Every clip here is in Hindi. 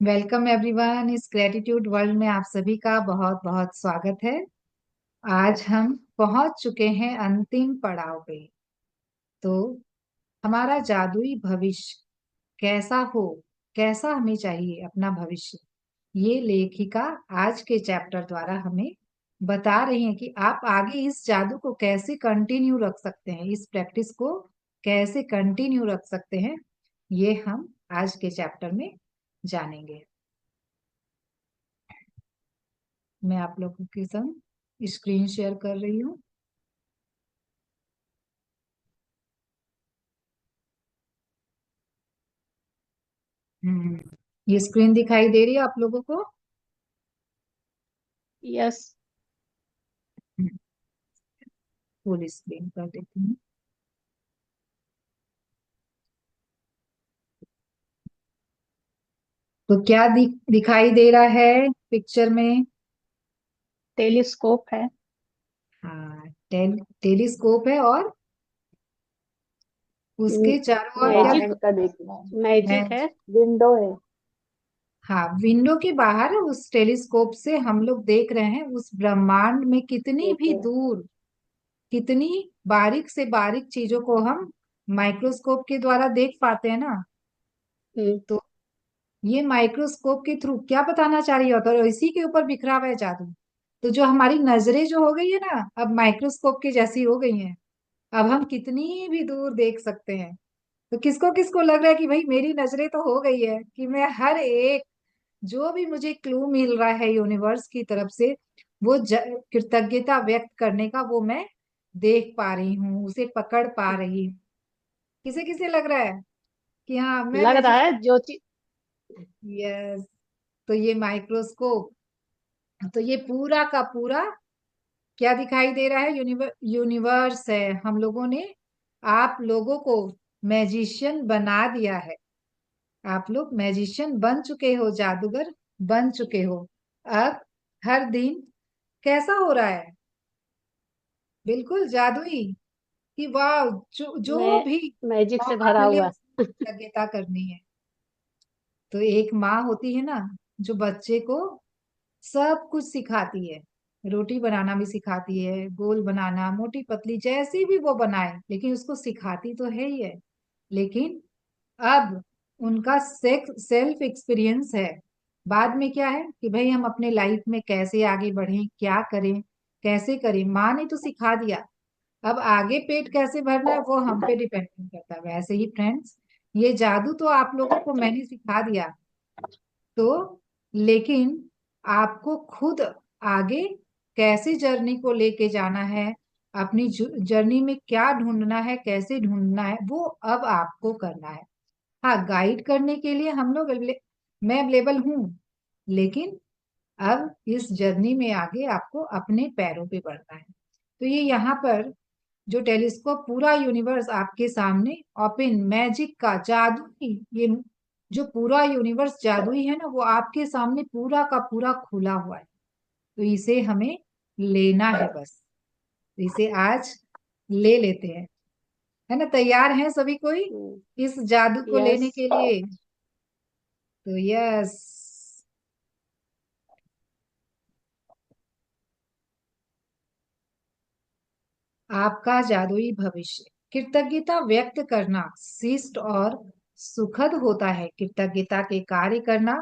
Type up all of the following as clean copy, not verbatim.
Welcome everyone. इस ग्रेटिट्यूड वर्ल्ड में आप सभी का बहुत बहुत स्वागत है। आज हम पहुंच चुके हैं अंतिम पड़ाव पे। तो हमारा जादुई भविष्य कैसा हो, कैसा हमें चाहिए अपना भविष्य, ये लेखिका आज के चैप्टर द्वारा हमें बता रही हैं कि आप आगे इस जादू को कैसे कंटिन्यू रख सकते हैं, इस प्रैक्टिस को कैसे कंटिन्यू रख सकते हैं। ये हम आज के चैप्टर में जानेंगे। मैं आप लोगों के संग स्क्रीन शेयर कर रही हूँ। हम्म, ये स्क्रीन दिखाई दे रही है आप लोगों को? यस। फुल स्क्रीन कर देती हूँ। तो क्या दिखाई दे रहा है पिक्चर में? टेलीस्कोप है। हाँ, टेलीस्कोप है और उसके चारों ओर क्या? मैजिक का देखना है। मैजिक है। है। विंडो है। हाँ, विंडो के बाहर उस टेलीस्कोप से हम लोग देख रहे हैं उस ब्रह्मांड में कितनी भी देखो। दूर, कितनी बारीक से बारीक चीजों को हम माइक्रोस्कोप के द्वारा देख पाते हैं ना। हम्म। तो ये माइक्रोस्कोप के थ्रू क्या बताना चाह रही होता है, और इसी के ऊपर बिखरा हुआ है जादू। तो जो हमारी नजरें जो हो गई है ना, अब माइक्रोस्कोप की जैसी हो गई हैं। अब हम कितनी भी दूर देख सकते हैं। तो किसको किसको लग रहा है कि भाई मेरी नजरें तो हो गई है कि मैं हर एक जो भी मुझे क्लू मिल रहा है यूनिवर्स की तरफ से, वो कृतज्ञता व्यक्त करने का वो मैं देख पा रही हूँ, उसे पकड़ पा रही हूँ। किसे किसे लग रहा है कि हाँ मैं लग रहा महसूस? है जो चीज। यस। तो ये माइक्रोस्कोप, तो ये पूरा का पूरा क्या दिखाई दे रहा है? यूनिवर्स है। हम लोगों ने आप लोगों को मैजिशियन बना दिया है। आप लोग मैजिशियन बन चुके हो, जादूगर बन चुके हो। अब हर दिन कैसा हो रहा है? बिल्कुल जादुई। कि वाह, जो मैं भी मैजिक से मौका भरा मिले हुआ उसमें कृतज्ञता करनी है। तो एक माँ होती है ना, जो बच्चे को सब कुछ सिखाती है। रोटी बनाना भी सिखाती है, गोल बनाना, मोटी पतली जैसी भी वो बनाए, लेकिन उसको सिखाती तो है ही है। लेकिन अब उनका सेल्फ एक्सपीरियंस है। बाद में क्या है कि भाई हम अपने लाइफ में कैसे आगे बढ़ें, क्या करें, कैसे करें। माँ ने तो सिखा दिया, अब आगे पेट कैसे भरना है वो हम पे डिपेंड करता है। वैसे ही फ्रेंड्स, ये जादू तो आप लोगों को मैंने सिखा दिया। तो लेकिन आपको खुद आगे कैसे जर्नी को लेके जाना है, अपनी जर्नी में क्या ढूंढना है, कैसे ढूंढना है, वो अब आपको करना है। हाँ, गाइड करने के लिए हम लोग मैं अवेलेबल हूँ। लेकिन अब इस जर्नी में आगे आपको अपने पैरों पे बढ़ना है। तो ये यहाँ पर जो टेलीस्कोप, पूरा यूनिवर्स आपके सामने ओपन, मैजिक का जादुई, ये जो पूरा यूनिवर्स जादुई है ना, वो आपके सामने पूरा का पूरा खुला हुआ है। तो इसे हमें लेना है बस। तो इसे आज ले लेते हैं। है ना? तैयार हैं सभी कोई है। इस जादू को यस। लेने के लिए? तो यस, आपका जादुई भविष्य। कृतज्ञता व्यक्त करना शिष्ट और सुखद होता है। कृतज्ञता के कार्य करना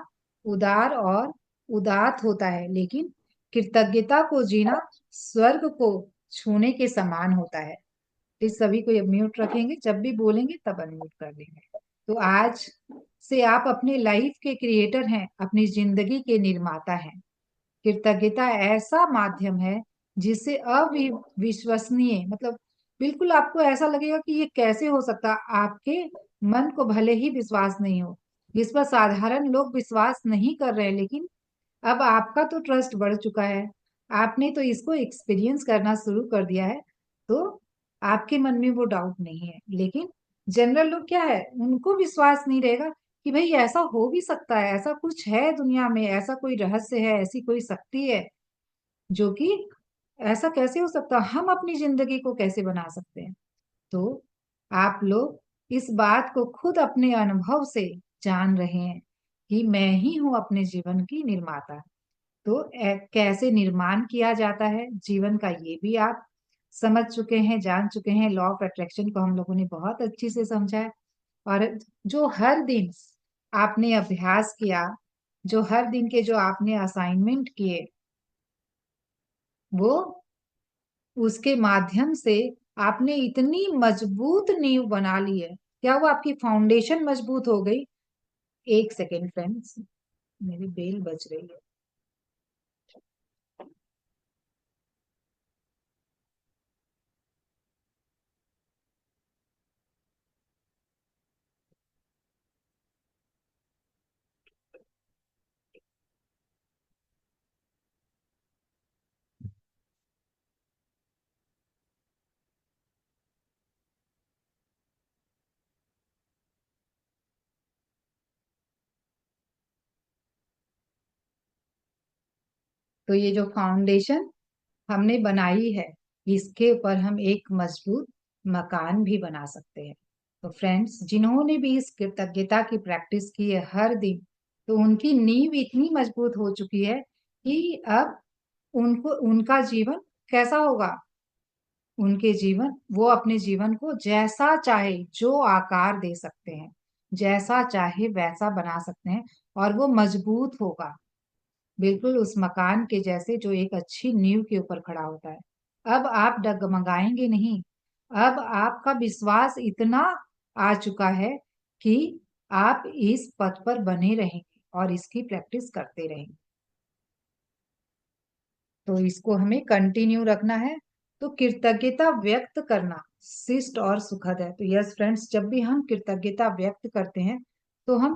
उदार और उदात्त होता है, लेकिन कृतज्ञता को जीना स्वर्ग को छूने के समान होता है। इस सभी को म्यूट रखेंगे, जब भी बोलेंगे तब अनम्यूट कर देंगे। तो आज से आप अपने लाइफ के क्रिएटर हैं, अपनी जिंदगी के निर्माता हैं। कृतज्ञता ऐसा माध्यम है जिससे अविश्वसनीय, मतलब बिल्कुल आपको ऐसा लगेगा कि ये कैसे हो सकता, आपके मन को भले ही विश्वास नहीं हो, जिस पर साधारण लोग विश्वास नहीं कर रहे हैं, लेकिन अब आपका तो ट्रस्ट बढ़ चुका है। आपने तो इसको एक्सपीरियंस करना शुरू कर दिया है। तो आपके मन में वो डाउट नहीं है। लेकिन जनरल लोग क्या है, उनको विश्वास नहीं रहेगा कि भाई ऐसा हो भी सकता है, ऐसा कुछ है दुनिया में, ऐसा कोई रहस्य है, ऐसी कोई शक्ति है जो कि ऐसा कैसे हो सकता, हम अपनी जिंदगी को कैसे बना सकते हैं। तो आप लोग इस बात को खुद अपने अनुभव से जान रहे हैं कि मैं ही हूँ अपने जीवन की निर्माता। तो कैसे निर्माण किया जाता है जीवन का, ये भी आप समझ चुके हैं, जान चुके हैं। लॉ ऑफ अट्रैक्शन को हम लोगों ने बहुत अच्छी से समझा है। और जो हर दिन आपने अभ्यास किया, जो हर दिन के जो आपने असाइनमेंट किए, वो उसके माध्यम से आपने इतनी मजबूत नींव बना ली है। क्या वो आपकी फाउंडेशन मजबूत हो गई? एक सेकेंड फ्रेंड्स, मेरी बेल बज रही है। तो ये जो फाउंडेशन हमने बनाई है, इसके ऊपर हम एक मजबूत मकान भी बना सकते हैं। तो फ्रेंड्स, जिन्होंने भी इस कृतज्ञता की प्रैक्टिस की है हर दिन, तो उनकी नींव इतनी मजबूत हो चुकी है कि अब उनको उनका जीवन कैसा होगा? उनके जीवन, वो अपने जीवन को जैसा चाहे जो आकार दे सकते हैं, जैसा चाहे वैसा बना सकते हैं, और वो मजबूत होगा, बिल्कुल उस मकान के जैसे जो एक अच्छी नींव के ऊपर खड़ा होता है। अब आप डगमगाएंगे नहीं। अब आपका विश्वास इतना आ चुका है कि आप इस पथ पर बने रहेंगे और इसकी प्रैक्टिस करते रहेंगे। तो इसको हमें कंटिन्यू रखना है। तो कृतज्ञता व्यक्त करना शिष्ट और सुखद है। तो यस फ्रेंड्स, जब भी हम कृतज्ञता व्यक्त करते हैं, तो हम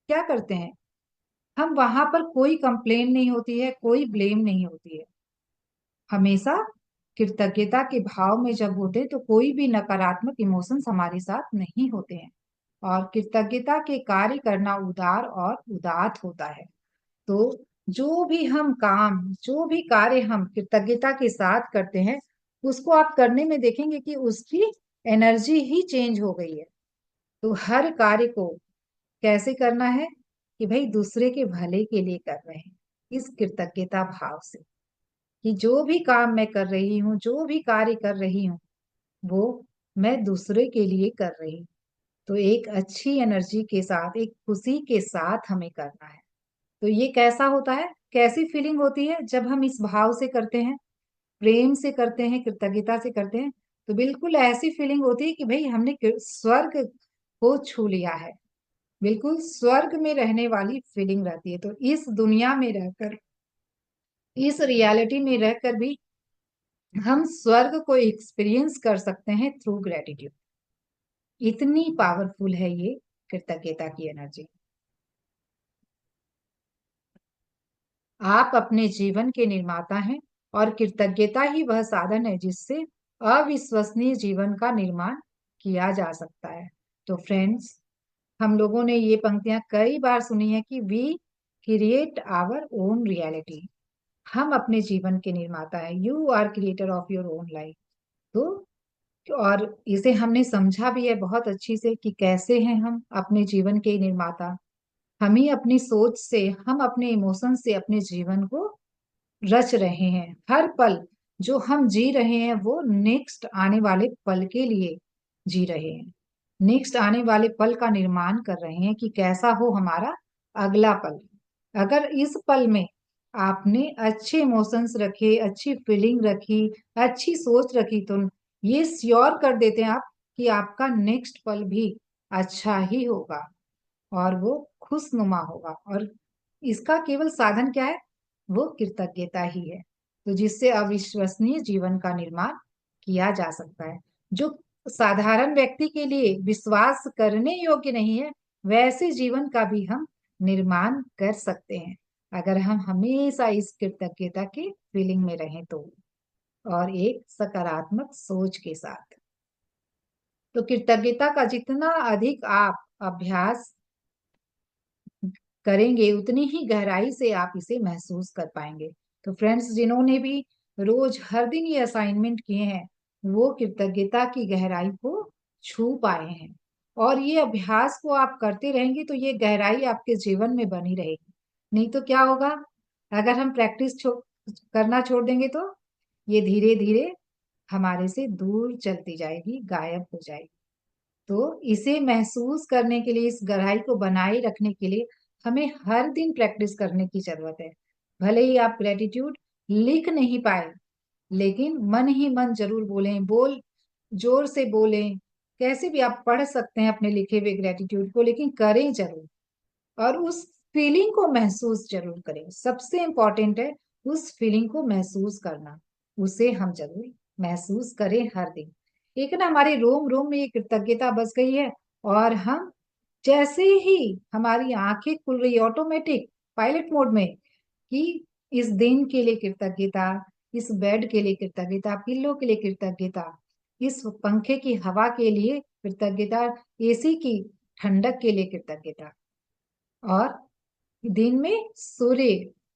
क्या करते हैं? हम वहां पर कोई कंप्लेन नहीं होती है, कोई ब्लेम नहीं होती है। हमेशा कृतज्ञता के भाव में जब होते हैं, तो कोई भी नकारात्मक इमोशंस हमारे साथ नहीं होते हैं। और कृतज्ञता के कार्य करना उदार और उदात होता है। तो जो भी हम काम, जो भी कार्य हम कृतज्ञता के साथ करते हैं, उसको आप करने में देखेंगे कि उसकी एनर्जी ही चेंज हो गई है। तो हर कार्य को कैसे करना है? कि भाई दूसरे के भले के लिए कर रहे हैं, इस कृतज्ञता भाव से, कि जो भी काम मैं कर रही हूँ, जो भी कार्य कर रही हूँ, वो मैं दूसरे के लिए कर रही हूँ। तो एक अच्छी एनर्जी के साथ, एक खुशी के साथ हमें करना है। तो ये कैसा होता है, कैसी फीलिंग होती है जब हम इस भाव से करते हैं, प्रेम से करते हैं, कृतज्ञता से करते हैं? तो बिल्कुल ऐसी फीलिंग होती है कि भाई हमने स्वर्ग को छू लिया है। बिल्कुल स्वर्ग में रहने वाली फीलिंग रहती है। तो इस दुनिया में रहकर, इस रियलिटी में रहकर भी हम स्वर्ग को एक्सपीरियंस कर सकते हैं थ्रू ग्रेटिट्यूड। इतनी पावरफुल है ये कृतज्ञता की एनर्जी। आप अपने जीवन के निर्माता हैं, और कृतज्ञता ही वह साधन है जिससे अविश्वसनीय जीवन का निर्माण किया जा सकता है। तो फ्रेंड्स, हम लोगों ने ये पंक्तियां कई बार सुनी है कि we create our own reality. हम अपने जीवन के निर्माता है। You are creator of your own life. तो और इसे हमने समझा भी है बहुत अच्छी से कि कैसे हैं हम अपने जीवन के निर्माता। हम ही अपनी सोच से, हम अपने इमोशन से अपने जीवन को रच रहे हैं। हर पल जो हम जी रहे हैं, वो नेक्स्ट आने वाले पल के लिए जी रहे हैं। नेक्स्ट आने वाले पल का निर्माण कर रहे हैं कि कैसा हो हमारा अगला पल। अगर इस पल में आपने अच्छे इमोशंस रखे, अच्छी फीलिंग रखी, अच्छी सोच रखी, तो ये श्योर कर देते हैं आप कि आपका नेक्स्ट पल भी अच्छा ही होगा, और वो खुशनुमा होगा। और इसका केवल साधन क्या है? वो कृतज्ञता ही है। तो जिससे अविश्वसनीय जीवन का निर्माण किया जा सकता है, जो साधारण व्यक्ति के लिए विश्वास करने योग्य नहीं है, वैसे जीवन का भी हम निर्माण कर सकते हैं, अगर हम हमेशा इस कृतज्ञता की फीलिंग में रहें तो, और एक सकारात्मक सोच के साथ। तो कृतज्ञता का जितना अधिक आप अभ्यास करेंगे, उतनी ही गहराई से आप इसे महसूस कर पाएंगे। तो फ्रेंड्स, जिन्होंने भी रोज हर दिन ये असाइनमेंट किए हैं, वो कृतज्ञता की गहराई को छू पाए हैं, और ये अभ्यास को आप करते रहेंगे तो ये गहराई आपके जीवन में बनी रहेगी। नहीं तो क्या होगा, अगर हम करना छोड़ देंगे तो ये धीरे धीरे हमारे से दूर चलती जाएगी, गायब हो जाएगी। तो इसे महसूस करने के लिए, इस गहराई को बनाए रखने के लिए हमें हर दिन प्रैक्टिस करने की जरूरत है। भले ही आप ग्रेटिट्यूड लिख नहीं पाए, लेकिन मन ही मन जरूर बोलें, जोर से बोलें। कैसे भी आप पढ़ सकते हैं अपने लिखे हुए ग्रेटिट्यूड को, लेकिन करें जरूर। और उस फीलिंग को महसूस जरूर करें। सबसे इंपॉर्टेंट है उस फीलिंग को महसूस करना। उसे हम जरूर महसूस करें हर दिन। एक ना हमारे रोम रोम में ये कृतज्ञता बस गई है, और हम जैसे ही हमारी आंखें खुल रही ऑटोमेटिक पायलट मोड में, कि इस दिन के लिए कृतज्ञता, इस बेड के लिए कृतज्ञता, पिल्लो के लिए कृतज्ञता, इस पंखे की हवा के लिए कृतज्ञता, एसी की ठंडक के लिए कृतज्ञता, और दिन में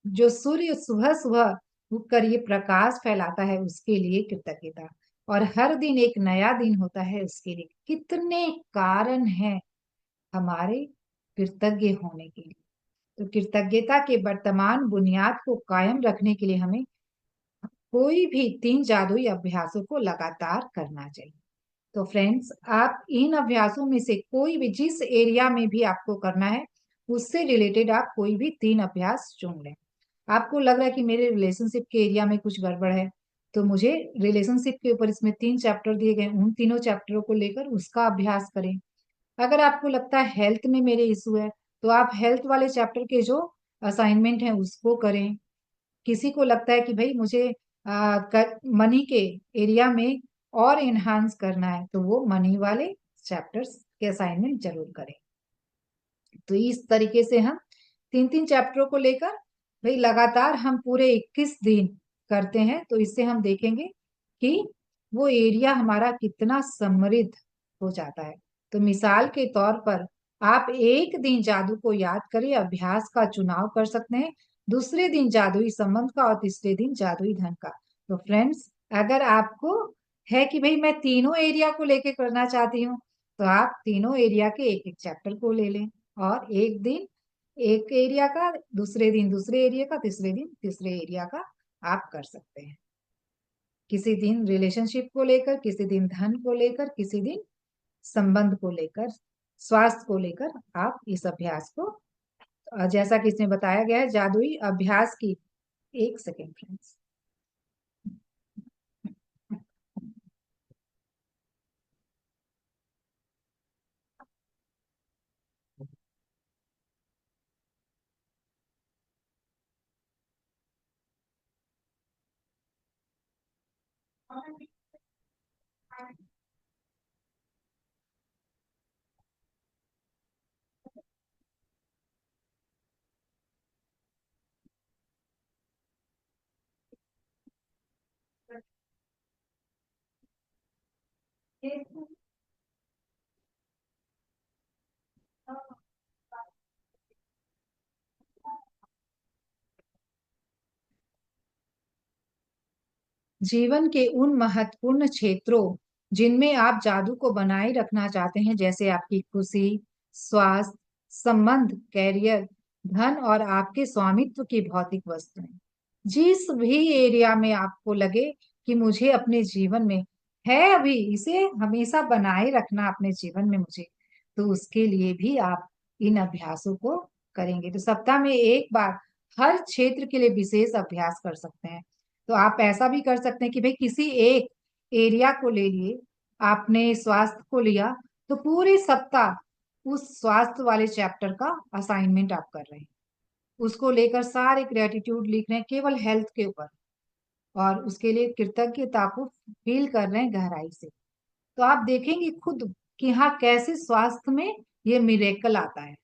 जो सूर्य सुबह सुबह उगकर ये प्रकाश फैलाता है उसके लिए कृतज्ञता, और हर दिन एक नया दिन होता है उसके लिए। कितने कारण हैं हमारे कृतज्ञ होने के लिए। तो कृतज्ञता के वर्तमान बुनियाद को कायम रखने के लिए हमें कोई भी 3 जादुई अभ्यासों को लगातार करना चाहिए। तो फ्रेंड्स, आप इन अभ्यासों में से कोई भी, जिस एरिया में भी आपको करना है उससे रिलेटेड आप कोई भी 3 अभ्यास चुन लें। आपको लग रहा है कि मेरे रिलेशनशिप के एरिया में कुछ गड़बड़ है, तो मुझे रिलेशनशिप के ऊपर इसमें 3 चैप्टर दिए गए, उन तीनों चैप्टरों को लेकर उसका अभ्यास करें। अगर आपको लगता है हेल्थ में मेरे इशू है, तो आप हेल्थ वाले चैप्टर के जो असाइनमेंट है उसको करें। किसी को लगता है कि भाई मुझे मनी के एरिया में और एनहांस करना है, तो वो मनी वाले चैप्टर्स के असाइनमेंट जरूर करें। तो इस तरीके से हम 3 3 चैप्टरों को लेकर भाई लगातार हम पूरे 21 दिन करते हैं, तो इससे हम देखेंगे कि वो एरिया हमारा कितना समृद्ध हो जाता है। तो मिसाल के तौर पर आप एक दिन जादू को याद करें, अभ्यास का चुनाव कर सकते हैं, दूसरे दिन जादुई संबंध का, और तीसरे दिन जादुई धन का। तो फ्रेंड्स, अगर आपको है कि भाई मैं तीनों एरिया को लेके करना चाहती हूँ, तो आप तीनों एरिया के एक एक चैप्टर को ले लें, और एक दिन एक एरिया का, दूसरे दिन दूसरे एरिया का, तीसरे दिन तीसरे एरिया का आप कर सकते हैं। किसी दिन रिलेशनशिप को लेकर, किसी दिन धन को लेकर, किसी दिन संबंध को लेकर, स्वास्थ्य को लेकर आप इस अभ्यास को, जैसा कि इसमें बताया गया है जादुई अभ्यास की। एक सेकेंड फ्रेंड्स। जीवन के उन महत्वपूर्ण क्षेत्रों जिनमें आप जादू को बनाए रखना चाहते हैं, जैसे आपकी खुशी, स्वास्थ्य, संबंध, कैरियर, धन और आपके स्वामित्व की भौतिक वस्तुएं, जिस भी एरिया में आपको लगे कि मुझे अपने जीवन में है, अभी इसे हमेशा बनाए रखना अपने जीवन में मुझे, तो उसके लिए भी आप इन अभ्यासों को करेंगे। तो सप्ताह में एक बार हर क्षेत्र के लिए विशेष अभ्यास कर सकते हैं। तो आप ऐसा भी कर सकते हैं कि भाई किसी एक एरिया को ले लिए, आपने स्वास्थ्य को लिया, तो पूरे सप्ताह उस स्वास्थ्य वाले चैप्टर का असाइनमेंट आप कर रहे हैं, उसको लेकर सारे ग्रेटिट्यूड लिख रहे हैं केवल हेल्थ के ऊपर, और उसके लिए कृतज्ञता को फील कर रहे हैं गहराई से। तो आप देखेंगे खुद कि हाँ, कैसे स्वास्थ्य में ये मिरेकल आता है,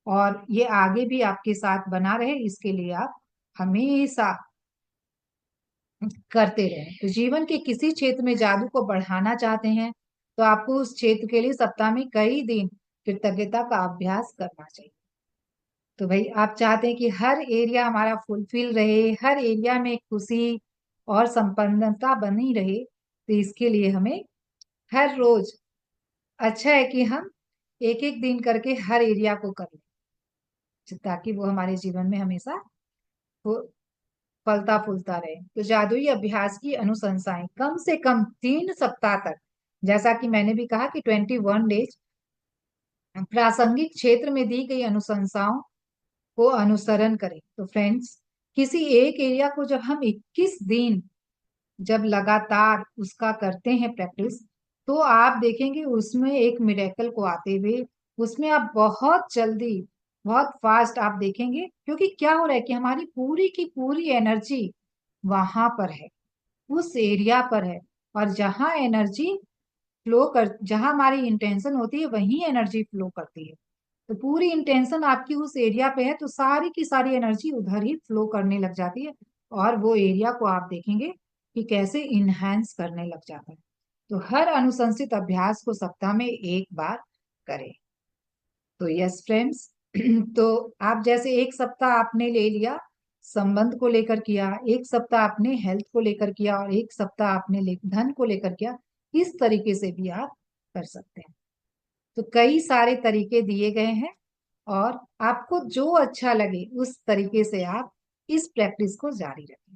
और ये आगे भी आपके साथ बना रहे, इसके लिए आप हमेशा करते रहें। तो जीवन के किसी क्षेत्र में जादू को बढ़ाना चाहते हैं, तो आपको उस क्षेत्र के लिए सप्ताह में कई दिन कृतज्ञता का अभ्यास करना चाहिए। तो भाई आप चाहते हैं कि हर एरिया हमारा फुलफिल रहे, हर एरिया में खुशी और संपन्नता बनी रहे, तो इसके लिए हमें हर रोज अच्छा है कि हम एक एक दिन करके हर एरिया को कर लें, ताकि वो हमारे जीवन में हमेशा वो फलता फूलता रहे। तो जादुई अभ्यास की अनुशंसाएं कम से कम 3 सप्ताह तक, जैसा कि मैंने भी कहा कि 21 डेज प्रासंगिक क्षेत्र में दी गई अनुशंसाओं को अनुसरण करें। तो फ्रेंड्स, किसी एक एरिया को जब हम 21 दिन जब लगातार उसका करते हैं प्रैक्टिस, तो आप देखेंगे उसमें एक मिरेकल को आते हुए, उसमें आप बहुत जल्दी, बहुत फास्ट आप देखेंगे, क्योंकि क्या हो रहा है कि हमारी पूरी की पूरी एनर्जी वहां पर है, उस एरिया पर है। और जहां एनर्जी फ्लो कर, जहां हमारी इंटेंशन होती है वहीं एनर्जी फ्लो करती है। तो पूरी इंटेंशन आपकी उस एरिया पे है, तो सारी की सारी एनर्जी उधर ही फ्लो करने लग जाती है, और वो एरिया को आप देखेंगे कि कैसे इनहेंस करने लग जाता है। तो हर अनुशंसित अभ्यास को सप्ताह में एक बार करें। तो यस फ्रेंड्स, तो आप जैसे एक सप्ताह आपने ले लिया संबंध को लेकर किया, एक सप्ताह आपने हेल्थ को लेकर किया, और एक सप्ताह आपने धन को लेकर किया, इस तरीके से भी आप कर सकते हैं। तो कई सारे तरीके दिए गए हैं, और आपको जो अच्छा लगे उस तरीके से आप इस प्रैक्टिस को जारी रखें।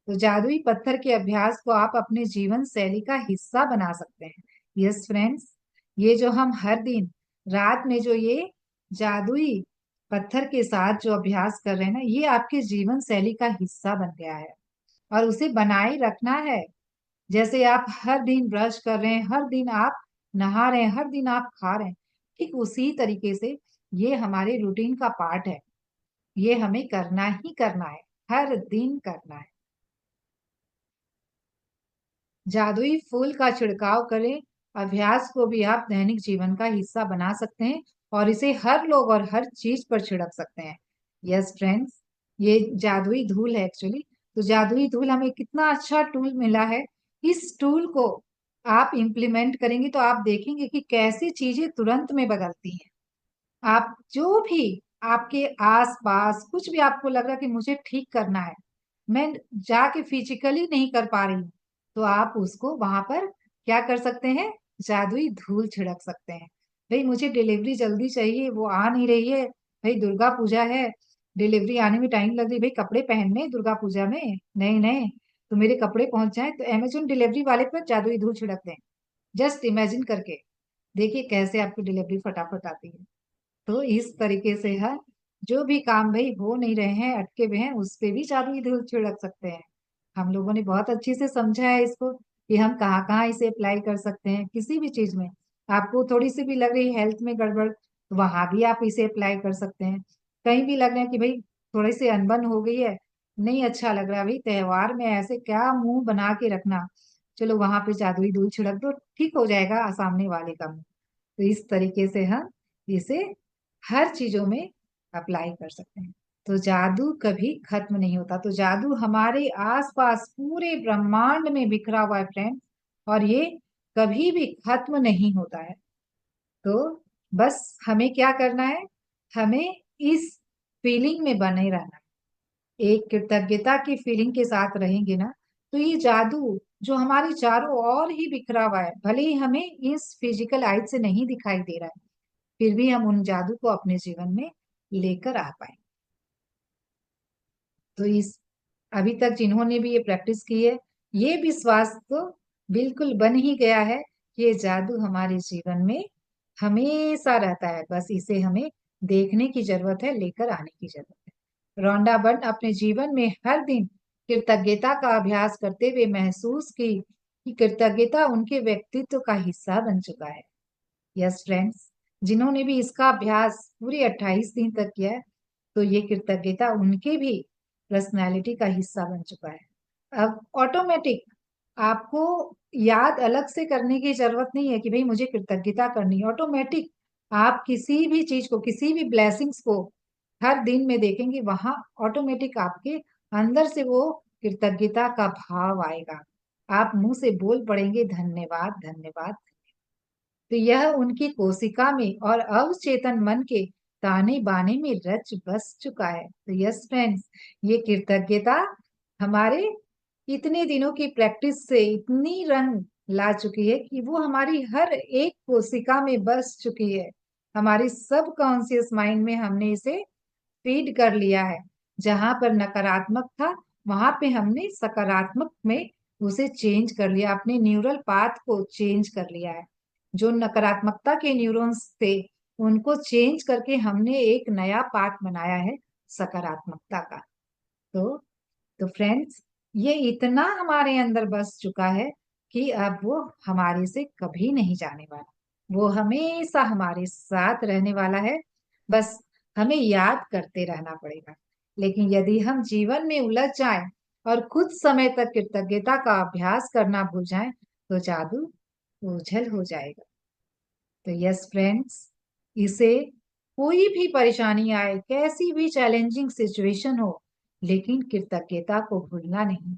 तो जादुई पत्थर के अभ्यास को आप अपने जीवन शैली का हिस्सा बना सकते हैं। यस फ्रेंड्स, ये जो हम हर दिन रात में जो ये जादुई पत्थर के साथ जो अभ्यास कर रहे हैं ना, ये आपके जीवन शैली का हिस्सा बन गया है, और उसे बनाए रखना है। जैसे आप हर दिन ब्रश कर रहे हैं, हर दिन आप नहा रहे हैं, हर दिन आप खा रहे हैं, ठीक उसी तरीके से ये हमारे रूटीन का पार्ट है। ये हमें करना ही करना है, हर दिन करना है। जादुई फूल का छिड़काव करें अभ्यास को भी आप दैनिक जीवन का हिस्सा बना सकते हैं, और इसे हर लोग और हर चीज पर छिड़क सकते हैं। यस फ्रेंड्स, ये जादुई धूल है एक्चुअली। तो जादुई धूल हमें कितना अच्छा टूल मिला है। इस टूल को आप इम्प्लीमेंट करेंगे तो आप देखेंगे कि कैसी चीजें तुरंत में बदलती हैं। आप जो भी आपके आस पास कुछ भी आपको लग रहा है कि मुझे ठीक करना है, मैं जाके फिजिकली नहीं कर पा रही हूँ, तो आप उसको वहां पर क्या कर सकते हैं, जादुई धूल छिड़क सकते हैं। भाई मुझे डिलीवरी जल्दी चाहिए, वो आ नहीं रही है, भाई दुर्गा पूजा है, डिलीवरी आने में टाइम लग रही, भाई कपड़े पहनने हैं दुर्गा पूजा में, नहीं नहीं, तो मेरे कपड़े पहुंच जाए, तो अमेजोन डिलीवरी वाले पर जादुई धूल छिड़क दें। जस्ट इमेजिन करके देखिए कैसे आपकी डिलीवरी फटाफट आती है। तो इस तरीके से है, जो भी काम भाई हो नहीं रहे हैं, अटके हुए हैं, उस पे भी जादुई धूल छिड़क सकते हैं। हम लोगों ने बहुत अच्छी से समझा है इसको, कि हम कहाँ कहाँ इसे अप्लाई कर सकते हैं किसी भी चीज में। आपको थोड़ी सी भी लग रही है हेल्थ में गड़बड़, तो वहां भी आप इसे अप्लाई कर सकते हैं। कहीं भी लग रहा है कि भाई थोड़ी सी अनबन हो गई है, नहीं अच्छा लग रहा, भाई त्योहार में ऐसे क्या मुंह बना के रखना, चलो वहां पे जादुई धूल छिड़क दो, ठीक हो जाएगा सामने वाले का मुंह। तो इस तरीके से हम इसे हर चीजों में अप्लाई कर सकते हैं। तो जादू कभी खत्म नहीं होता। तो जादू हमारे आसपास पूरे ब्रह्मांड में बिखरा हुआ है फ्रेंड, और ये कभी भी खत्म नहीं होता है। तो बस हमें क्या करना है, हमें इस फीलिंग में बने रहना है। एक कृतज्ञता की फीलिंग के साथ रहेंगे ना, तो ये जादू जो हमारे चारों ओर ही बिखरा हुआ है, भले ही हमें इस फिजिकल आई से नहीं दिखाई दे रहा है, फिर भी हम उन जादू को अपने जीवन में लेकर आ पाए। तो इस अभी तक जिन्होंने भी ये प्रैक्टिस की है, ये विश्वास तो बिल्कुल बन ही गया है कि ये जादू हमारे जीवन में हमेशा रहता है, बस इसे हमें देखने की जरूरत है, लेकर आने की जरूरत है। रोंडा बर्न अपने जीवन में हर दिन कृतज्ञता का अभ्यास करते हुए महसूस की कि कृतज्ञता उनके व्यक्तित्व का हिस्सा बन चुका है। यस फ्रेंड्स, जिन्होंने भी इसका अभ्यास पूरे 28 दिन तक किया है, तो ये कृतज्ञता उनके भी पर्सनैलिटी का हिस्सा बन चुका है। अब ऑटोमेटिक आपको याद अलग से करने की जरूरत नहीं है कि भाई मुझे कृतज्ञता करनी है। ऑटोमेटिक आप किसी भी चीज को, किसी भी ब्लेसिंग्स को हर दिन में देखेंगे, वहां ऑटोमेटिक आपके अंदर से वो कृतज्ञता का भाव आएगा। आप मुंह से बोल पड़ेंगे धन्यवाद धन्यवाद। तो यह उनकी कोशिका में और अवचेतन मन के ताने बाने में रच बस चुका है। तो यस फ्रेंड्स, ये कृतज्ञता हमारे इतने दिनों की प्रैक्टिस से इतनी रंग ला चुकी है कि वो हमारी हर एक कोशिका में बस चुकी है। हमारी सब कॉन्शियस माइंड में हमने इसे फीड कर लिया है। जहां पर नकारात्मक था वहां पे हमने सकारात्मक में उसे चेंज कर लिया, अपने न्यूरल पाथ को चेंज कर लिया है। जो नकारात्मकता के न्यूरॉन्स थे उनको चेंज करके हमने एक नया पाथ बनाया है सकारात्मकता का। तो तो फ्रेंड्स, ये इतना हमारे अंदर बस चुका है कि अब वो हमारे से कभी नहीं जाने वाला। वो हमेशा हमारे साथ रहने वाला है। बस हमें याद करते रहना पड़ेगा। लेकिन यदि हम जीवन में उलझ जाएं और कुछ समय तक कृतज्ञता का अभ्यास करना भूल जाएं तो जादू ओझल हो जाएगा। तो यस फ्रेंड्स, इसे कोई भी परेशानी आए, कैसी भी चैलेंजिंग सिचुएशन हो, लेकिन कृतज्ञता को भूलना नहीं।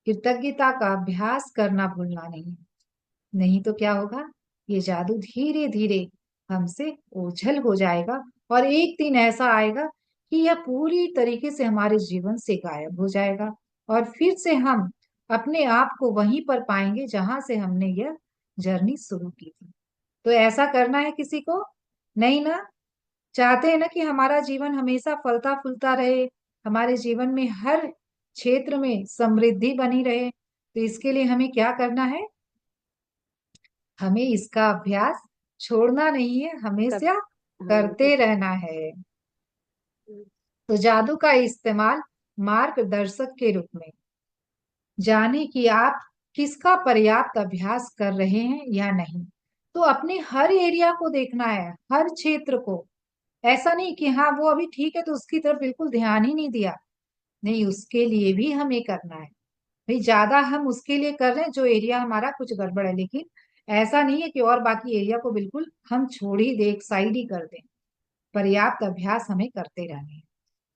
कृतज्ञता का अभ्यास करना भूलना नहीं। नहीं तो क्या होगा, ये जादू धीरे धीरे हमसे ओझल हो जाएगा और एक दिन ऐसा आएगा कि यह पूरी तरीके से हमारे जीवन से गायब हो जाएगा और फिर से हम अपने आप को वहीं पर पाएंगे जहां से हमने यह जर्नी शुरू की थी। तो ऐसा करना है किसी को? नहीं ना? चाहते हैं ना कि हमारा जीवन हमेशा फलता फूलता रहे, हमारे जीवन में हर क्षेत्र में समृद्धि बनी रहे। तो इसके लिए हमें क्या करना है? हमें इसका अभ्यास छोड़ना नहीं है, कर हमेशा हाँ करते रहना है। तो जादू का इस्तेमाल मार्गदर्शक के रूप में, जाने कि आप किसका पर्याप्त अभ्यास कर रहे हैं या नहीं। तो अपने हर एरिया को देखना है, हर क्षेत्र को। ऐसा नहीं कि हाँ वो अभी ठीक है तो उसकी तरफ बिल्कुल ध्यान ही नहीं दिया। नहीं, उसके लिए भी हमें करना है। भाई ज्यादा हम उसके लिए कर रहे हैं जो एरिया हमारा कुछ गड़बड़ है, लेकिन ऐसा नहीं है कि और बाकी एरिया को बिल्कुल हम छोड़ ही दे, एक साइड ही कर दें। पर्याप्त अभ्यास हमें करते रहने हैं।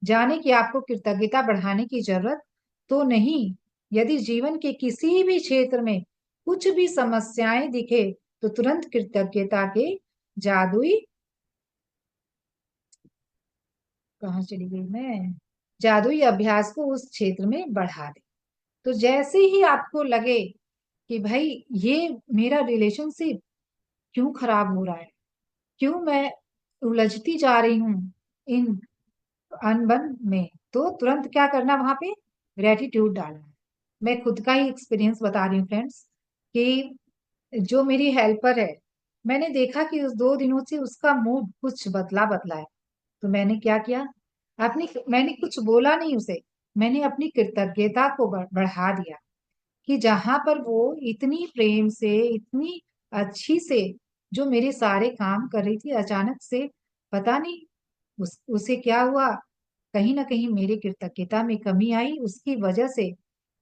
जाने कि आपको कृतज्ञता बढ़ाने की जरूरत तो नहीं। यदि जीवन के किसी भी क्षेत्र में कुछ भी समस्याएं दिखे तो तुरंत कृतज्ञता के जादुई, कहाँ चली गई मैं, जादुई अभ्यास को उस क्षेत्र में बढ़ा दे। तो जैसे ही आपको लगे कि भाई ये मेरा रिलेशनशिप क्यों खराब हो रहा है, क्यों मैं उलझती जा रही हूँ इन अनबन में, तो तुरंत क्या करना, वहां पे ग्रेटिट्यूड डालना है। मैं खुद का ही एक्सपीरियंस बता रही हूँ फ्रेंड्स कि जो मेरी हेल्पर है, मैंने देखा कि उस 2 दिनों से उसका मूड कुछ बदला बदला है। तो मैंने क्या किया, अपनी मैंने कुछ बोला नहीं उसे, मैंने अपनी कृतज्ञता को बढ़ा दिया कि जहां पर वो इतनी प्रेम से, इतनी अच्छी से जो मेरे सारे काम कर रही थी, अचानक से पता नहीं उसे क्या हुआ, कहीं ना कहीं मेरी कृतज्ञता में कमी आई, उसकी वजह से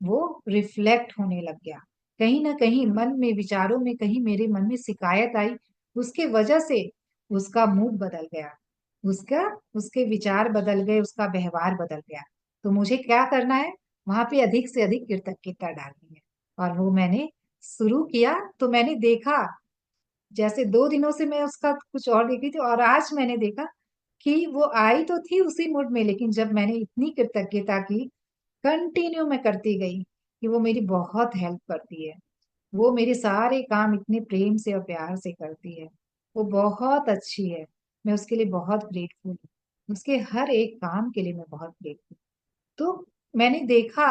वो रिफ्लेक्ट होने लग गया। कहीं ना कहीं मन में, विचारों में, कहीं मेरे मन में शिकायत आई, उसके वजह से उसका मूड बदल गया, उसका उसके विचार बदल गए, उसका व्यवहार बदल गया। तो मुझे क्या करना है, वहां पे अधिक से अधिक कृतज्ञता डालनी है। और वो मैंने शुरू किया। तो मैंने देखा, जैसे 2 दिनों से मैं उसका कुछ और देख रही थी और आज मैंने देखा कि वो आई तो थी उसी मूड में, लेकिन जब मैंने इतनी कृतज्ञता की, कंटिन्यू मैं करती गई कि वो मेरी बहुत हेल्प करती है। वो मेरे सारे काम इतने प्रेम से और प्यार से करती है। वो बहुत अच्छी है। मैं उसके लिए बहुत ग्रेटफुल हूँ, उसके हर एक काम के लिए मैं बहुत ग्रेटफुल। तो मैंने देखा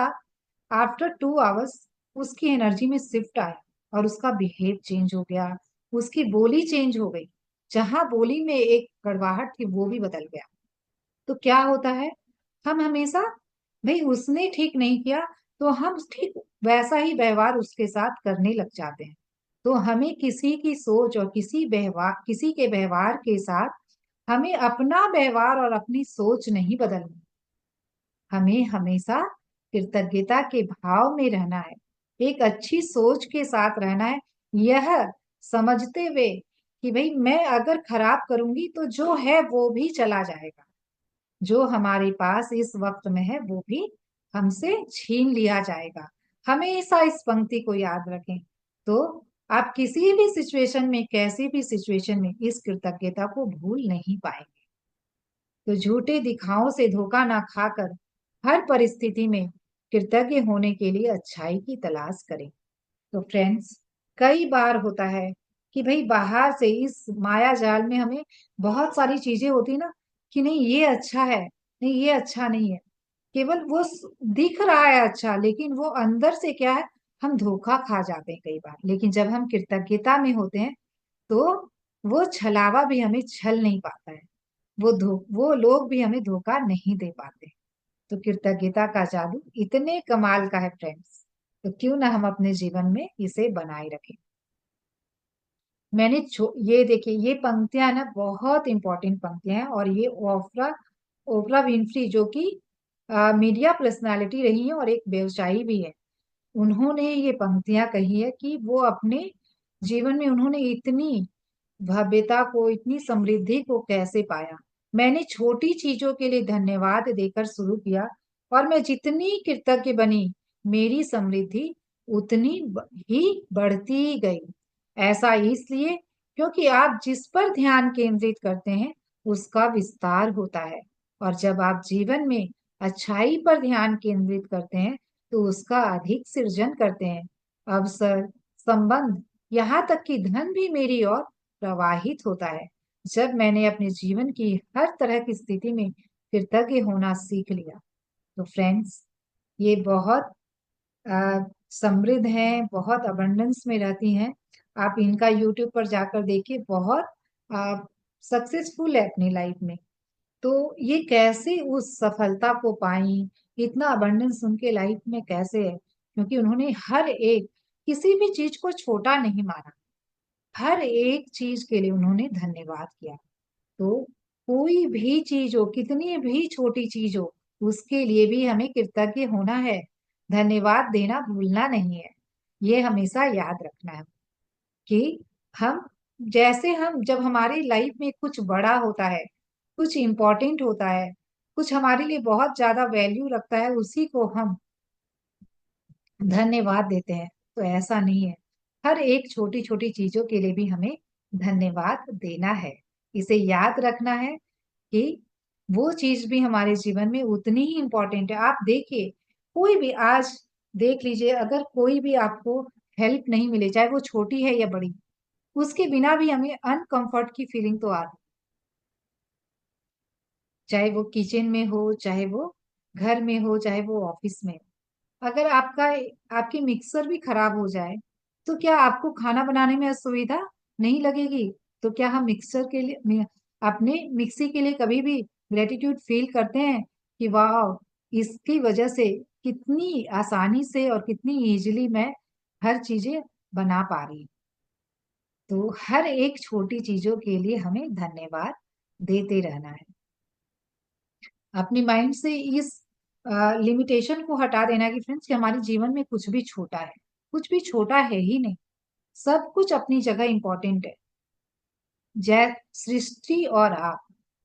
आफ्टर 2 आवर्स उसकी एनर्जी में शिफ्ट आया और उसका बिहेव चेंज हो गया, उसकी बोली चेंज हो गई। जहां बोली में एक कड़वाहट थी वो भी बदल गया। तो क्या होता है, हम हमेशा, भाई उसने ठीक नहीं किया तो हम ठीक वैसा ही व्यवहार उसके साथ करने लग जाते हैं। तो हमें किसी की सोच और किसी के व्यवहार के साथ हमें अपना व्यवहार और अपनी सोच नहीं बदलनी। हमें हमेशा कृतज्ञता के भाव में रहना है, एक अच्छी सोच के साथ रहना है, यह समझते हुए कि भाई मैं अगर खराब करूंगी तो जो है वो भी चला जाएगा, जो हमारे पास इस वक्त में है वो भी हमसे छीन लिया जाएगा। हमेशा इस पंक्ति को याद रखें। तो आप किसी भी सिचुएशन में, कैसी भी सिचुएशन में इस कृतज्ञता को भूल नहीं पाएंगे। तो झूठे दिखाओं से धोखा ना खाकर हर परिस्थिति में कृतज्ञ होने के लिए अच्छाई की तलाश करें। तो फ्रेंड्स, कई बार होता है कि भाई बाहर से इस माया जाल में हमें बहुत सारी चीजें होती ना, कि नहीं ये अच्छा है, नहीं ये अच्छा नहीं है। केवल वो दिख रहा है अच्छा, लेकिन वो अंदर से क्या है, हम धोखा खा जाते हैं कई बार। लेकिन जब हम कृतज्ञता में होते हैं तो वो छलावा भी हमें छल नहीं पाता है, वो लोग भी हमें धोखा नहीं दे पाते। तो कृतज्ञता का जादू इतने कमाल का है फ्रेंड्स, तो क्यों ना हम अपने जीवन में इसे बनाए रखें। ये देखिए, ये पंक्तियां ना बहुत इंपॉर्टेंट पंक्तियां हैं, और ये ओफ्रा ओफ्रा विनफ्री जो कि मीडिया पर्सनालिटी रही है और एक व्यवसायी भी है, उन्होंने ये पंक्तियां कही है कि वो अपने जीवन में उन्होंने इतनी भव्यता को, इतनी समृद्धि को कैसे पाया। मैंने छोटी चीजों के लिए धन्यवाद देकर शुरू किया, और मैं जितनी कृतज्ञ बनी, मेरी समृद्धि उतनी ही बढ़ती गई। ऐसा इसलिए क्योंकि आप जिस पर ध्यान केंद्रित करते हैं उसका विस्तार होता है, और जब आप जीवन में अच्छाई पर ध्यान केंद्रित करते हैं तो उसका अधिक सृजन करते हैं। अवसर, संबंध, यहाँ तक कि धन भी मेरी ओर प्रवाहित होता है, जब मैंने अपने जीवन की हर तरह की स्थिति में कृतज्ञ होना सीख लिया। तो फ्रेंड्स, ये बहुत समृद्ध हैं, बहुत अबंडेंस में रहती हैं। आप इनका यूट्यूब पर जाकर देखिए, बहुत सक्सेसफुल है अपनी लाइफ में। तो ये कैसे उस सफलता को पाई, इतना अबंडेंस उनके लाइफ में कैसे है, क्योंकि उन्होंने हर एक, किसी भी चीज को छोटा नहीं माना, हर एक चीज के लिए उन्होंने धन्यवाद किया। तो कोई भी चीज हो, कितनी भी छोटी चीज हो, उसके लिए भी हमें कृतज्ञ होना है, धन्यवाद देना भूलना नहीं है। ये हमेशा याद रखना है कि हम, जैसे हम जब हमारी लाइफ में कुछ बड़ा होता है, कुछ इम्पोर्टेंट होता है, कुछ हमारे लिए बहुत ज्यादा वैल्यू रखता है, उसी को हम धन्यवाद देते हैं। तो ऐसा नहीं है, हर एक छोटी छोटी चीजों के लिए भी हमें धन्यवाद देना है। इसे याद रखना है कि वो चीज भी हमारे जीवन में उतनी ही इम्पोर्टेंट है। आप देखिए, कोई भी आज देख लीजिए, अगर कोई भी आपको हेल्प नहीं मिले, चाहे वो छोटी है या बड़ी, उसके बिना भी हमें अनकंफर्ट की फीलिंग तो आती, चाहे वो किचन में हो, चाहे वो घर में हो, चाहे वो ऑफिस में हो। अगर आपकी मिक्सर भी खराब हो जाए, तो क्या आपको खाना बनाने में असुविधा नहीं लगेगी? तो क्या हम मिक्सर के लिए अपने मिक्सी के लिए कभी भी ग्रेटिट्यूड फील करते हैं कि वाह, इसकी वजह से कितनी आसानी से और कितनी इजीली मैं हर चीजें बना पा रही हूँ। तो हर एक छोटी चीजों के लिए हमें धन्यवाद देते रहना है। अपनी माइंड से इस लिमिटेशन को हटा देना कि फ्रेंड्स, कि हमारे जीवन में कुछ भी छोटा है, कुछ भी छोटा है ही नहीं, सब कुछ अपनी जगह इंपॉर्टेंट है। जय सृष्टि और आप,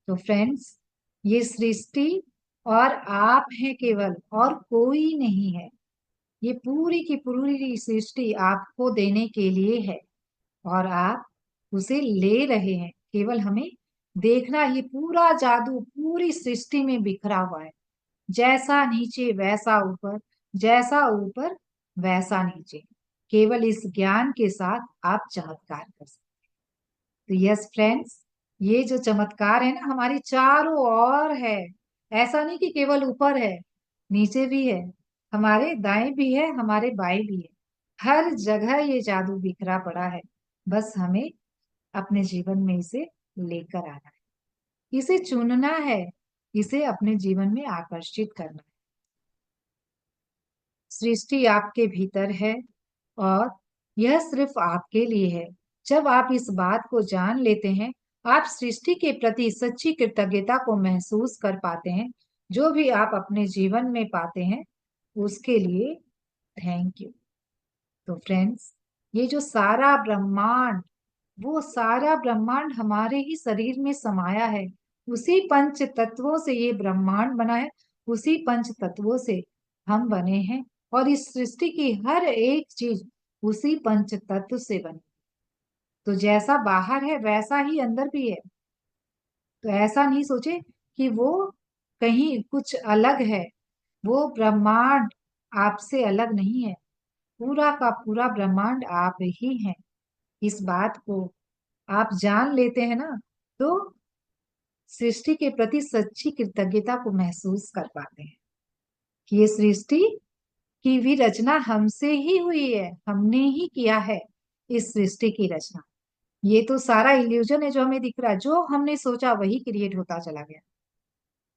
तो फ्रेंड्स, ये सृष्टि और आप हैं केवल, और कोई नहीं है। ये पूरी की पूरी सृष्टि आपको देने के लिए है, और आप उसे ले रहे हैं। केवल हमें देखना, ये पूरा जादू पूरी सृष्टि में बिखरा हुआ है। जैसा नीचे वैसा ऊपर, जैसा ऊपर वैसा नीचे। केवल इस ज्ञान के साथ आप चमत्कार कर सकते। तो यस फ्रेंड्स, ये जो चमत्कार है ना, हमारी चारों ओर है। ऐसा नहीं कि केवल ऊपर है, नीचे भी है, हमारे दाएं भी है, हमारे बाएं भी है। हर जगह ये जादू बिखरा पड़ा है। बस हमें अपने जीवन में इसे लेकर आना है, इसे चुनना है, इसे अपने जीवन में आकर्षित करना है। सृष्टि आपके भीतर है, और यह सिर्फ आपके लिए है। जब आप इस बात को जान लेते हैं, आप सृष्टि के प्रति सच्ची कृतज्ञता को महसूस कर पाते हैं। जो भी आप अपने जीवन में पाते हैं, उसके लिए थैंक यू। तो फ्रेंड्स, ये जो सारा ब्रह्मांड, वो सारा ब्रह्मांड हमारे ही शरीर में समाया है। उसी पंच तत्वों से ये ब्रह्मांड बना है, उसी पंच तत्वों से हम बने हैं, और इस सृष्टि की हर एक चीज उसी पंच तत्व से बनी। तो जैसा बाहर है वैसा ही अंदर भी है। तो ऐसा नहीं सोचे कि वो कहीं कुछ अलग है। वो ब्रह्मांड आपसे अलग नहीं है। पूरा का पूरा ब्रह्मांड आप ही हैं। इस बात को आप जान लेते हैं ना, तो सृष्टि के प्रति सच्ची कृतज्ञता को महसूस कर पाते हैं कि ये सृष्टि की भी रचना हमसे ही हुई है, हमने ही किया है इस सृष्टि की रचना। ये तो सारा इल्यूजन है जो हमें दिख रहा है, जो हमने सोचा वही क्रिएट होता चला गया।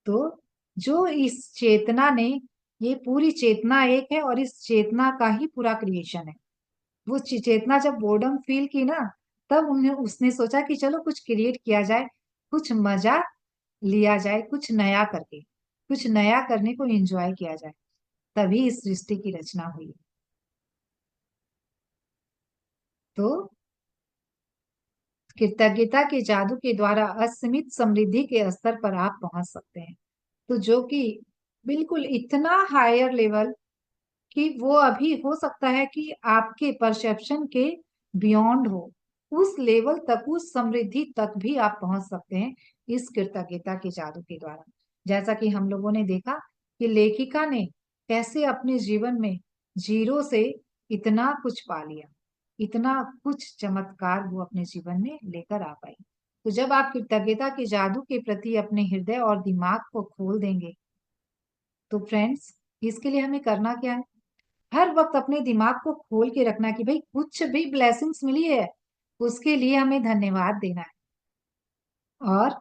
तो जो इस चेतना ने, ये पूरी चेतना एक है और इस चेतना का ही पूरा क्रिएशन है। वो चेतना जब बोर्डम फील की ना, तब उन्हें उसने सोचा कि चलो कुछ क्रिएट किया जाए, कुछ मजा लिया जाए, कुछ नया करके, कुछ नया करने को एंजॉय किया जाए। तभी इस सृष्टि की रचना हुई। तो कृतज्ञता के जादू के द्वारा असीमित समृद्धि के स्तर पर आप पहुंच सकते हैं। तो जो कि बिल्कुल इतना हायर लेवल कि वो अभी हो सकता है कि आपके परसेप्शन के बियॉन्ड हो, उस लेवल तक, उस समृद्धि तक भी आप पहुंच सकते हैं इस कृतज्ञता के जादू के द्वारा। जैसा कि हम लोगों ने देखा कि लेखिका ने कैसे अपने जीवन में जीरो से इतना कुछ पा लिया, इतना कुछ चमत्कार वो अपने जीवन में लेकर आ पाई। तो जब आप कृतज्ञता के जादू के प्रति अपने हृदय और दिमाग को खोल देंगे, तो फ्रेंड्स, इसके लिए हमें करना क्या है? हर वक्त अपने दिमाग को खोल के रखना कि भाई कुछ भी ब्लेसिंग्स मिली है, उसके लिए हमें धन्यवाद देना है, और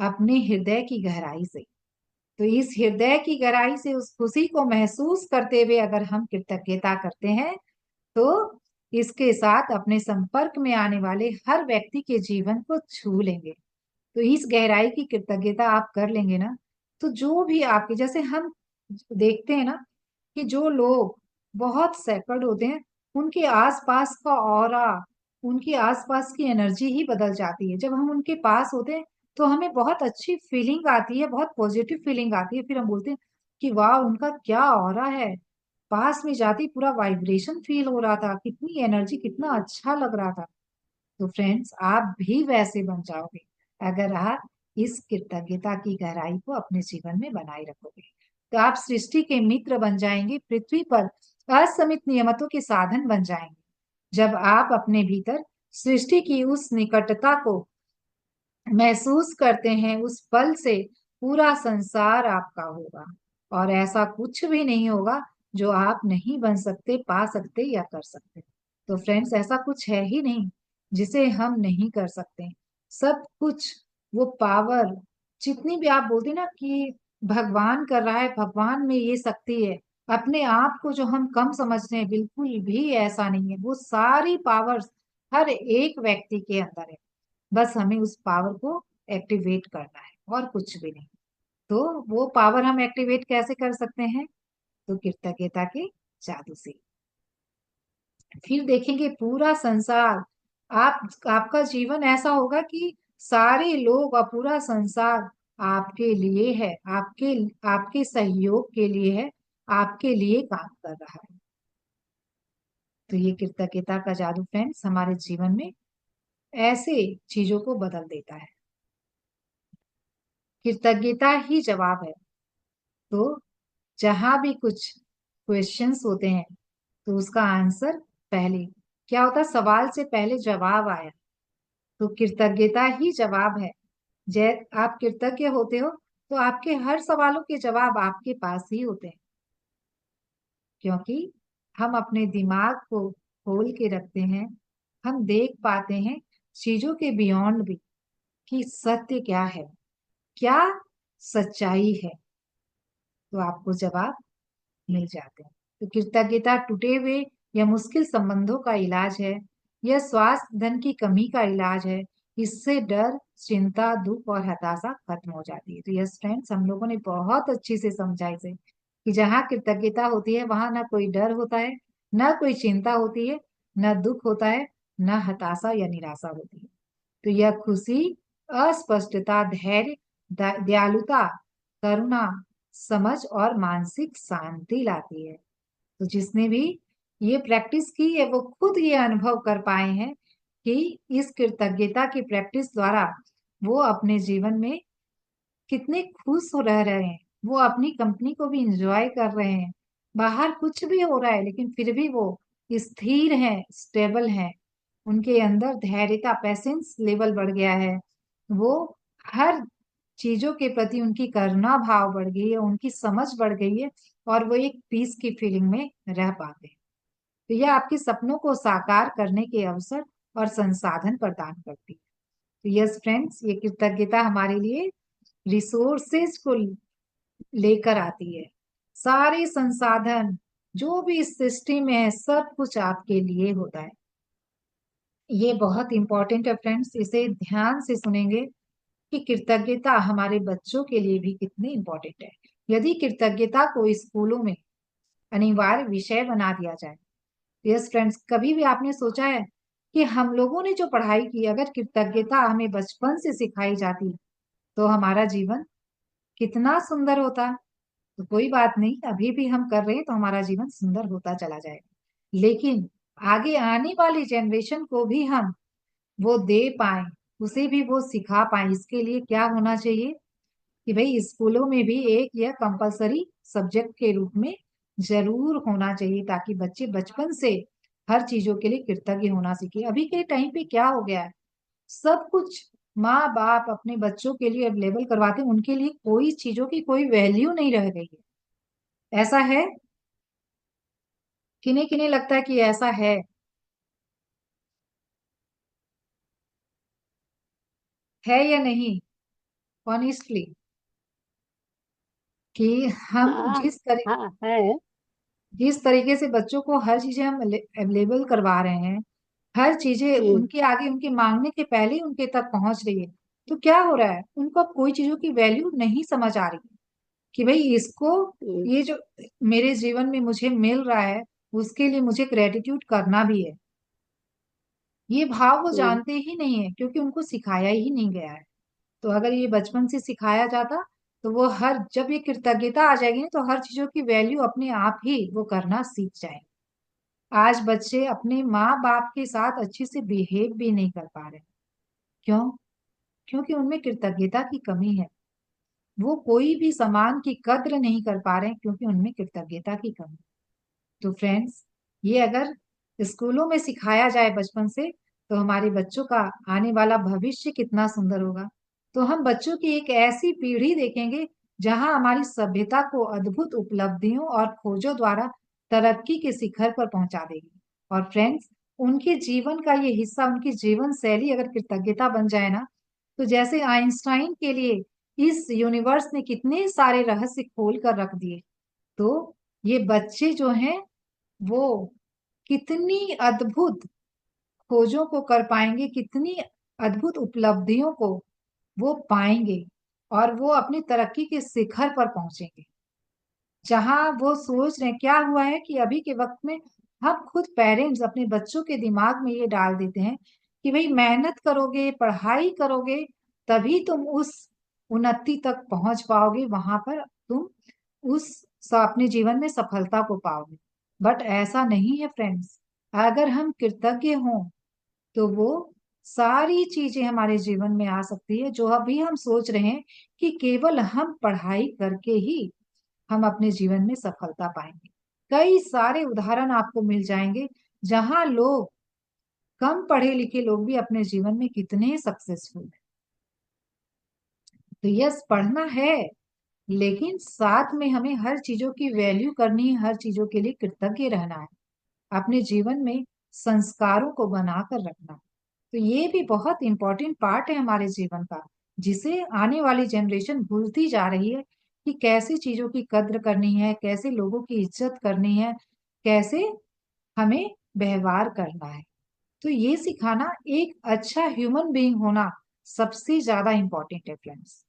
अपने हृदय की गहराई से। तो इस हृदय की गहराई से उस खुशी को महसूस करते हुए अगर हम कृतज्ञता करते हैं, तो इसके साथ अपने संपर्क में आने वाले हर व्यक्ति के जीवन को छू लेंगे। तो इस गहराई की कृतज्ञता आप कर लेंगे ना, तो जो भी आपके जैसे हम देखते हैं ना, कि जो लोग बहुत सैकड़ होते हैं, उनके आसपास का ऑरा, उनके आसपास की एनर्जी ही बदल जाती है। जब हम उनके पास होते हैं तो हमें बहुत अच्छी फीलिंग आती है, बहुत पॉजिटिव फीलिंग आती है। फिर हम बोलते हैं कि वाह, उनका क्या ऑरा है। पास में जाती पूरा वाइब्रेशन फील हो रहा था, कितनी एनर्जी, कितना अच्छा लग रहा था। तो फ्रेंड्स, आप भी वैसे बन जाओगे अगर आप इस कृतज्ञता की गहराई को अपने जीवन में बनाए रखोगे। तो आप सृष्टि के मित्र बन जाएंगे, पृथ्वी पर असीमित नियमतों के साधन बन जाएंगे। जब आप अपने भीतर सृष्टि की उस निकटता को महसूस करते हैं, उस पल से पूरा संसार आपका होगा, और ऐसा कुछ भी नहीं होगा जो आप नहीं बन सकते, पा सकते या कर सकते। तो फ्रेंड्स, ऐसा कुछ है ही नहीं जिसे हम नहीं कर सकते। सब कुछ, वो पावर, जितनी भी आप बोलते ना कि भगवान कर रहा है, भगवान में ये शक्ति है, अपने आप को जो हम कम समझते हैं, बिल्कुल भी ऐसा नहीं है। वो सारी पावर्स हर एक व्यक्ति के अंदर है। बस हमें उस पावर को एक्टिवेट करना है, और कुछ भी नहीं। तो वो पावर हम एक्टिवेट कैसे कर सकते हैं? तो कृतज्ञता के जादू से। फिर देखेंगे पूरा संसार, आपका जीवन ऐसा होगा कि सारे लोग और पूरा संसार आपके लिए है, आपके आपके सहयोग के लिए है, आपके लिए काम कर रहा है। तो ये कृतज्ञता का जादू फ्रेंड्स हमारे जीवन में ऐसे चीजों को बदल देता है। कृतज्ञता ही जवाब है। तो जहां भी कुछ क्वेश्चंस होते हैं, तो उसका आंसर पहले क्या होता है? सवाल से पहले जवाब आया, तो कृतज्ञता ही जवाब है। जय, आप कृतज्ञ होते हो तो आपके हर सवालों के जवाब आपके पास ही होते हैं, क्योंकि हम अपने दिमाग को खोल के रखते हैं। हम देख पाते हैं चीजों के बियॉन्ड भी, कि सत्य क्या है, क्या सच्चाई है। तो आपको जवाब मिल जाते हैं। तो कृतज्ञता टूटे हुए या मुश्किल संबंधों का इलाज है। यह स्वास्थ्य, धन की कमी का इलाज है। इससे डर, चिंता, दुख और हताशा खत्म हो जाती है। तो यस फ्रेंड्स, हम लोगों ने बहुत अच्छी से समझा इसे, कि जहाँ कृतज्ञता होती है वहां ना कोई डर होता है, ना कोई चिंता होती है, ना दुख होता है, ना हताशा या निराशा होती है। तो यह खुशी, अस्पष्टता, धैर्य, दयालुता, करुणा, समझ और मानसिक शांति लाती है। तो जिसने भी ये प्रैक्टिस की है, वो खुद ये अनुभव कर पाए हैं कि इस कृतज्ञता की प्रैक्टिस द्वारा वो अपने जीवन में कितने खुश हो रह रहे हैं, वो अपनी कंपनी को भी इंजॉय कर रहे हैं, बाहर कुछ भी हो रहा है लेकिन फिर भी वो स्थिर हैं, स्टेबल हैं। उनके अंदर धैर्यता, पेशेंस लेवल बढ़ गया है। वो हर चीजों के प्रति उनकी करुणा भाव बढ़ गई है, उनकी समझ बढ़ गई है, और वो एक पीस की फीलिंग में रह पाते हैं। तो यह आपके सपनों को साकार करने के अवसर और संसाधन प्रदान करती है। तो यस फ्रेंड्स, ये कृतज्ञता हमारे लिए रिसोर्सेज को लेकर आती है। सारे संसाधन जो भी इस सृष्टि में है, सब कुछ आपके लिए होता है। ये बहुत इंपॉर्टेंट है फ्रेंड्स, इसे ध्यान से सुनेंगे कि कृतज्ञता हमारे बच्चों के लिए भी कितनी इंपॉर्टेंट है। यदि कृतज्ञता को स्कूलों में अनिवार्य विषय बना दिया जाए। यस फ्रेंड्स, कभी भी आपने सोचा है कि हम लोगों ने जो पढ़ाई की, अगर कृतज्ञता हमें बचपन से सिखाई जाती तो हमारा जीवन कितना सुंदर होता। तो कोई बात नहीं, अभी भी हम कर रहे हैं तो हमारा जीवन सुंदर होता चला जाएगा, लेकिन आगे आने वाली जनरेशन को भी हम वो दे पाए, उसे भी वो सिखा पाए, इसके लिए क्या होना चाहिए कि भाई स्कूलों में भी एक यह कंपलसरी सब्जेक्ट के रूप में जरूर होना चाहिए, ताकि बच्चे बचपन से हर चीजों के लिए कृतज्ञ होना सीखे। अभी के टाइम पे क्या हो गया है, सब कुछ माँ बाप अपने बच्चों के लिए अवेलेबल करवाते हैं, उनके लिए कोई चीजों की कोई वैल्यू नहीं रह गई है। ऐसा है, किन्हें किन्हें लगता है कि ऐसा है या नहीं, ऑनेस्टली, कि हम हाँ हाँ है। जिस तरीके से बच्चों को हर चीजें हम अवेलेबल करवा रहे हैं, हर चीजें हम्म उनके आगे, उनके मांगने के पहले ही उनके तक पहुंच रही है, तो क्या हो रहा है, उनको अब कोई चीजों की वैल्यू नहीं समझ आ रही कि भाई इसको, हम्म ये जो मेरे जीवन में मुझे मिल रहा है उसके लिए मुझे ग्रेटिट्यूड करना भी है। ये भाव वो हम्म जानते ही नहीं है, क्योंकि उनको सिखाया ही नहीं गया है। तो अगर ये बचपन से सिखाया जाता तो वो हर, जब ये कृतज्ञता आ जाएगी ना, तो हर चीजों की वैल्यू अपने आप ही वो करना सीख जाएंगे। आज बच्चे अपने माँ बाप के साथ अच्छे से बिहेव भी नहीं कर पा रहे। क्यों? क्योंकि उनमें कृतज्ञता की कमी है। वो कोई भी सम्मान की कद्र नहीं कर पा रहे हैं, क्योंकि उनमें कृतज्ञता की कमी। तो फ्रेंड्स, ये अगर स्कूलों में सिखाया जाए बचपन से, तो हमारे बच्चों का आने वाला भविष्य कितना सुंदर होगा। तो हम बच्चों की एक ऐसी पीढ़ी देखेंगे जहां हमारी सभ्यता को अद्भुत उपलब्धियों और खोजों द्वारा तरक्की के शिखर पर पहुंचा देगी। और फ्रेंड्स, उनके जीवन का ये हिस्सा, उनकी जीवन शैली अगर कृतज्ञता बन जाए ना, तो जैसे आइंस्टाइन के लिए इस यूनिवर्स ने कितने सारे रहस्य खोल कर रख दिए, तो ये बच्चे जो हैं वो कितनी अद्भुत खोजों को कर पाएंगे, कितनी अद्भुत उपलब्धियों को वो पाएंगे, और वो अपनी तरक्की के शिखर पर पहुंचेंगे। जहां वो सोच रहे हैं, क्या हुआ है कि अभी के वक्त में हम खुद पेरेंट्स अपने बच्चों के दिमाग में ये डाल देते हैं कि भाई मेहनत करोगे, पढ़ाई करोगे, तभी तुम उस उन्नति तक पहुंच पाओगे, वहां पर तुम उस अपने जीवन में सफलता को पाओगे। बट ऐसा नहीं है फ्रेंड्स। अगर हम कृतज्ञ हों तो वो सारी चीजें हमारे जीवन में आ सकती है, जो अभी हम सोच रहे हैं कि केवल हम पढ़ाई करके ही हम अपने जीवन में सफलता पाएंगे। कई सारे उदाहरण आपको मिल जाएंगे जहां लोग, कम पढ़े लिखे लोग भी अपने जीवन में कितने सक्सेसफुल हैं। तो यस, पढ़ना है, लेकिन साथ में हमें हर चीजों की वैल्यू करनी है, हर चीजों के लिए कृतज्ञ रहना है, अपने जीवन में संस्कारों को बनाकर रखना है। तो ये भी बहुत इंपॉर्टेंट पार्ट है हमारे जीवन का, जिसे आने वाली जनरेशन भूलती जा रही है कि कैसे चीजों की कद्र करनी है, कैसे लोगों की इज्जत करनी है, कैसे हमें व्यवहार करना है। तो ये सिखाना, एक अच्छा ह्यूमन बीइंग होना सबसे ज्यादा इंपॉर्टेंट है फ्रेंड्स।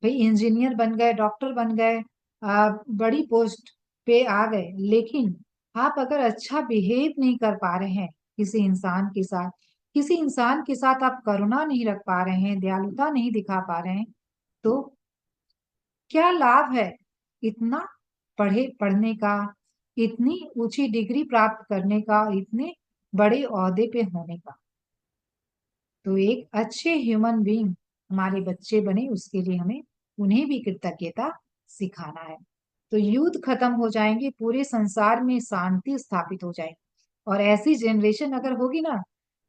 भाई इंजीनियर बन गए, डॉक्टर बन गए, बड़ी पोस्ट पे आ गए, लेकिन आप अगर अच्छा बिहेव नहीं कर पा रहे हैं किसी इंसान के साथ, किसी इंसान के साथ आप करुणा नहीं रख पा रहे हैं, दयालुता नहीं दिखा पा रहे हैं, तो क्या लाभ है इतना पढ़ने का, इतनी ऊंची डिग्री प्राप्त करने का, इतने बड़े ओहदे पे होने का। तो एक अच्छे ह्यूमन बीइंग हमारे बच्चे बने, उसके लिए हमें उन्हें भी कृतज्ञता सिखाना है। तो युद्ध खत्म हो जाएंगे, पूरे संसार में शांति स्थापित हो जाएगी। और ऐसी जनरेशन अगर होगी ना,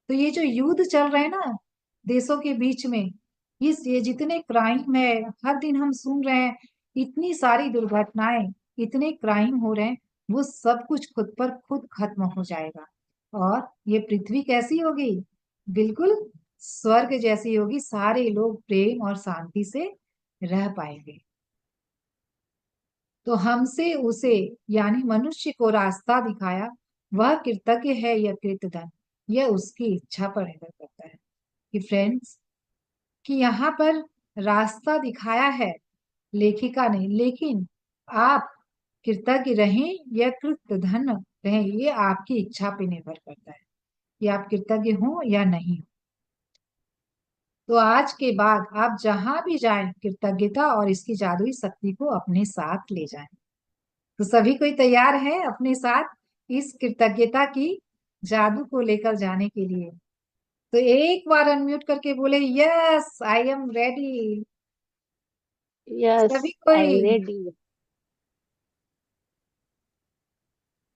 तो ये जो युद्ध चल रहे हैं ना देशों के बीच में, इस ये जितने क्राइम है हर दिन हम सुन रहे हैं, इतनी सारी दुर्घटनाएं, इतने क्राइम हो रहे हैं, वो सब कुछ खुद पर खुद खत्म हो जाएगा। और ये पृथ्वी कैसी होगी? बिल्कुल स्वर्ग जैसी होगी, सारे लोग प्रेम और शांति से रह पाएंगे। तो हमसे उसे यानी मनुष्य को रास्ता दिखाया, वह कृतज्ञ है या कृतधन, यह उसकी इच्छा पर निर्भर करता है। कि फ्रेंड्स, कि यहाँ पर रास्ता दिखाया है लेखिका ने, लेकिन आप कृतज्ञ रहें या कृतधन रहें, ये आपकी इच्छा पे निर्भर करता है कि आप कृतज्ञ हो या नहीं। तो आज के बाद आप जहां भी जाएं, कृतज्ञता और इसकी जादुई शक्ति को अपने साथ ले जाएं। तो सभी कोई तैयार है अपने साथ इस कृतज्ञता की जादू को लेकर जाने के लिए? तो एक बार अनम्यूट करके बोले, yes I am ready. Yes, सभी आई एम कोई? Ready.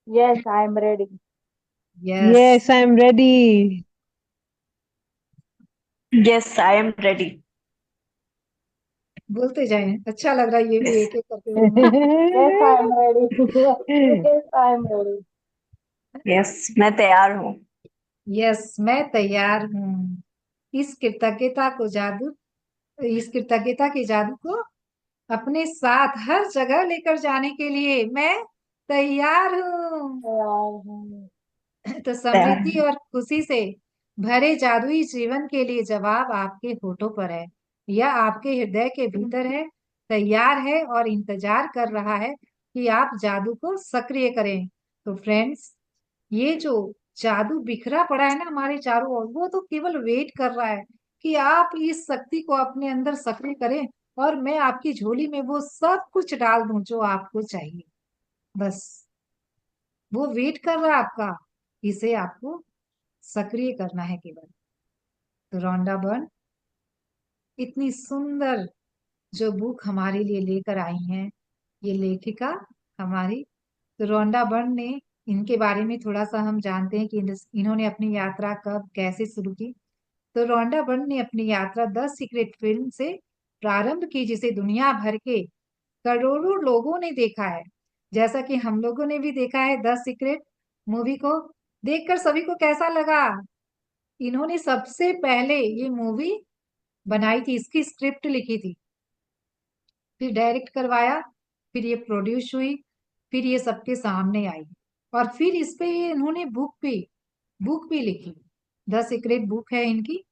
Yes, I am ready. Yes, Yes, I'm ready. Yes, I am ready. बोलते जाएं, अच्छा लग रहा है ये भी एक एक करके बोलना। Yes, I am ready. Yes, I am ready. Yes, मैं तैयार हूँ। यस मैं तैयार हूँ। इस कृतज्ञता को जादू इस कृतज्ञता के जादू को अपने साथ हर जगह लेकर जाने के लिए मैं तैयार हूँ। तो तैयार समृद्धि और खुशी से भरे जादुई जीवन के लिए जवाब आपके होठों पर है, या आपके हृदय के भीतर है, तैयार है और इंतजार कर रहा है कि आप जादू को सक्रिय करें। तो फ्रेंड्स, ये जो जादू बिखरा पड़ा है ना हमारे चारों ओर, वो तो केवल वेट कर रहा है कि आप इस शक्ति को अपने अंदर सक्रिय करें, और मैं आपकी झोली में वो सब कुछ डाल दूं जो आपको चाहिए। बस वो वेट कर रहा है आपका, इसे आपको सक्रिय करना है केवल। तो रोंडा बर्न इतनी सुंदर जो बुक हमारे लिए लेकर आई हैं, ये लेखिका हमारी, तो रोंडा बर्न ने, इनके बारे में थोड़ा सा हम जानते हैं कि इन्होंने अपनी यात्रा कब कैसे शुरू की। तो रोंडा बर्न ने अपनी यात्रा द सीक्रेट फिल्म से प्रारंभ की, जिसे दुनिया भर के करोड़ों लोगों ने देखा है। जैसा कि हम लोगों ने भी देखा है द सीक्रेट मूवी को। देखकर सभी को कैसा लगा? इन्होंने सबसे पहले ये मूवी बनाई थी, इसकी स्क्रिप्ट लिखी थी, फिर डायरेक्ट करवाया, फिर ये प्रोड्यूस हुई, फिर ये सबके सामने आई, और फिर इस पे ये इन्होंने बुक भी लिखी। द सीक्रेट बुक है इनकी,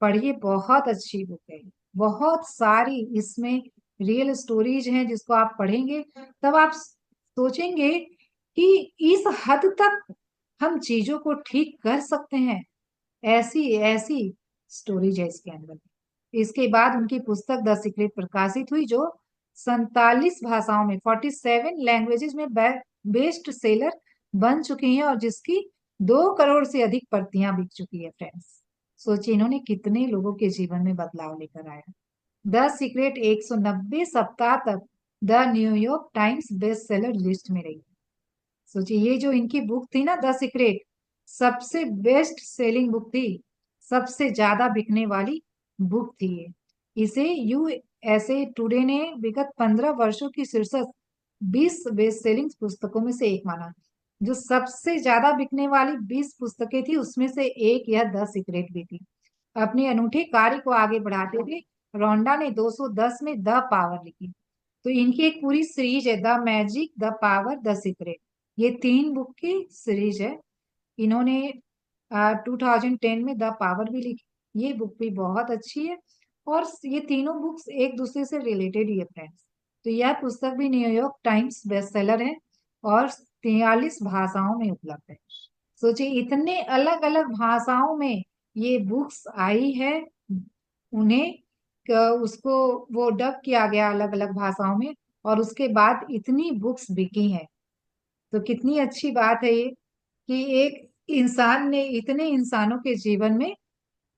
पढ़िए, बहुत अच्छी बुक है। बहुत सारी इसमें रियल स्टोरीज हैं, जिसको आप पढ़ेंगे तब आप सोचेंगे कि इस हद तक हम चीजों को ठीक कर सकते हैं। ऐसी ऐसी स्टोरीज है इसके अंदर। इसके बाद उनकी पुस्तक द सीक्रेट प्रकाशित हुई, जो 47 भाषाओं में 47 लैंग्वेजेस में बेस्ट सेलर बन चुकी है, और जिसकी 2 करोड़ से अधिक प्रतियां बिक चुकी है। फ्रेंड्स, सोचिए इन्होंने कितने लोगों के जीवन में बदलाव लेकर आया। द सीक्रेट 190 सप्ताह तक the New York times best seller list में रही। सोचिए ये जो इनकी बुक थी ना द सीक्रेट, सबसे बेस्ट सेलिंग बुक थी, सबसे ज्यादा बिकने वाली बुक थी ये। इसे यूएसए टुडे ने विगत 15 वर्षों की शीर्षक 20 बेस्ट सेलिंग पुस्तकों में से एक माना। जो सबसे ज्यादा बिकने वाली 20 पुस्तकें थी, उसमें से एक यह द सीक्रेट भी थी। अपने अनूठे कार्य को आगे बढ़ाते हुए रोंडा ने 210 में द पावर लिखी। तो इनकी एक पूरी सीरीज है, the magic, the power, the secret. ये 3 बुक की सीरीज है। इन्होंने 2010 में द पावर भी लिखी, ये बुक भी बहुत अच्छी है। और ये तीनों बुक्स एक दूसरे से रिलेटेड ही है फ्रेंड्स। तो यह पुस्तक भी न्यूयॉर्क टाइम्स बेस्ट सेलर है और 43 भाषाओं में उपलब्ध है। सोचिए इतने अलग अलग भाषाओं में ये बुक्स आई है, उन्हें उसको वो डब किया गया अलग अलग भाषाओं में, और उसके बाद इतनी बुक्स बिकी हैं। तो कितनी अच्छी बात है ये कि एक इंसान ने इतने इंसानों के जीवन में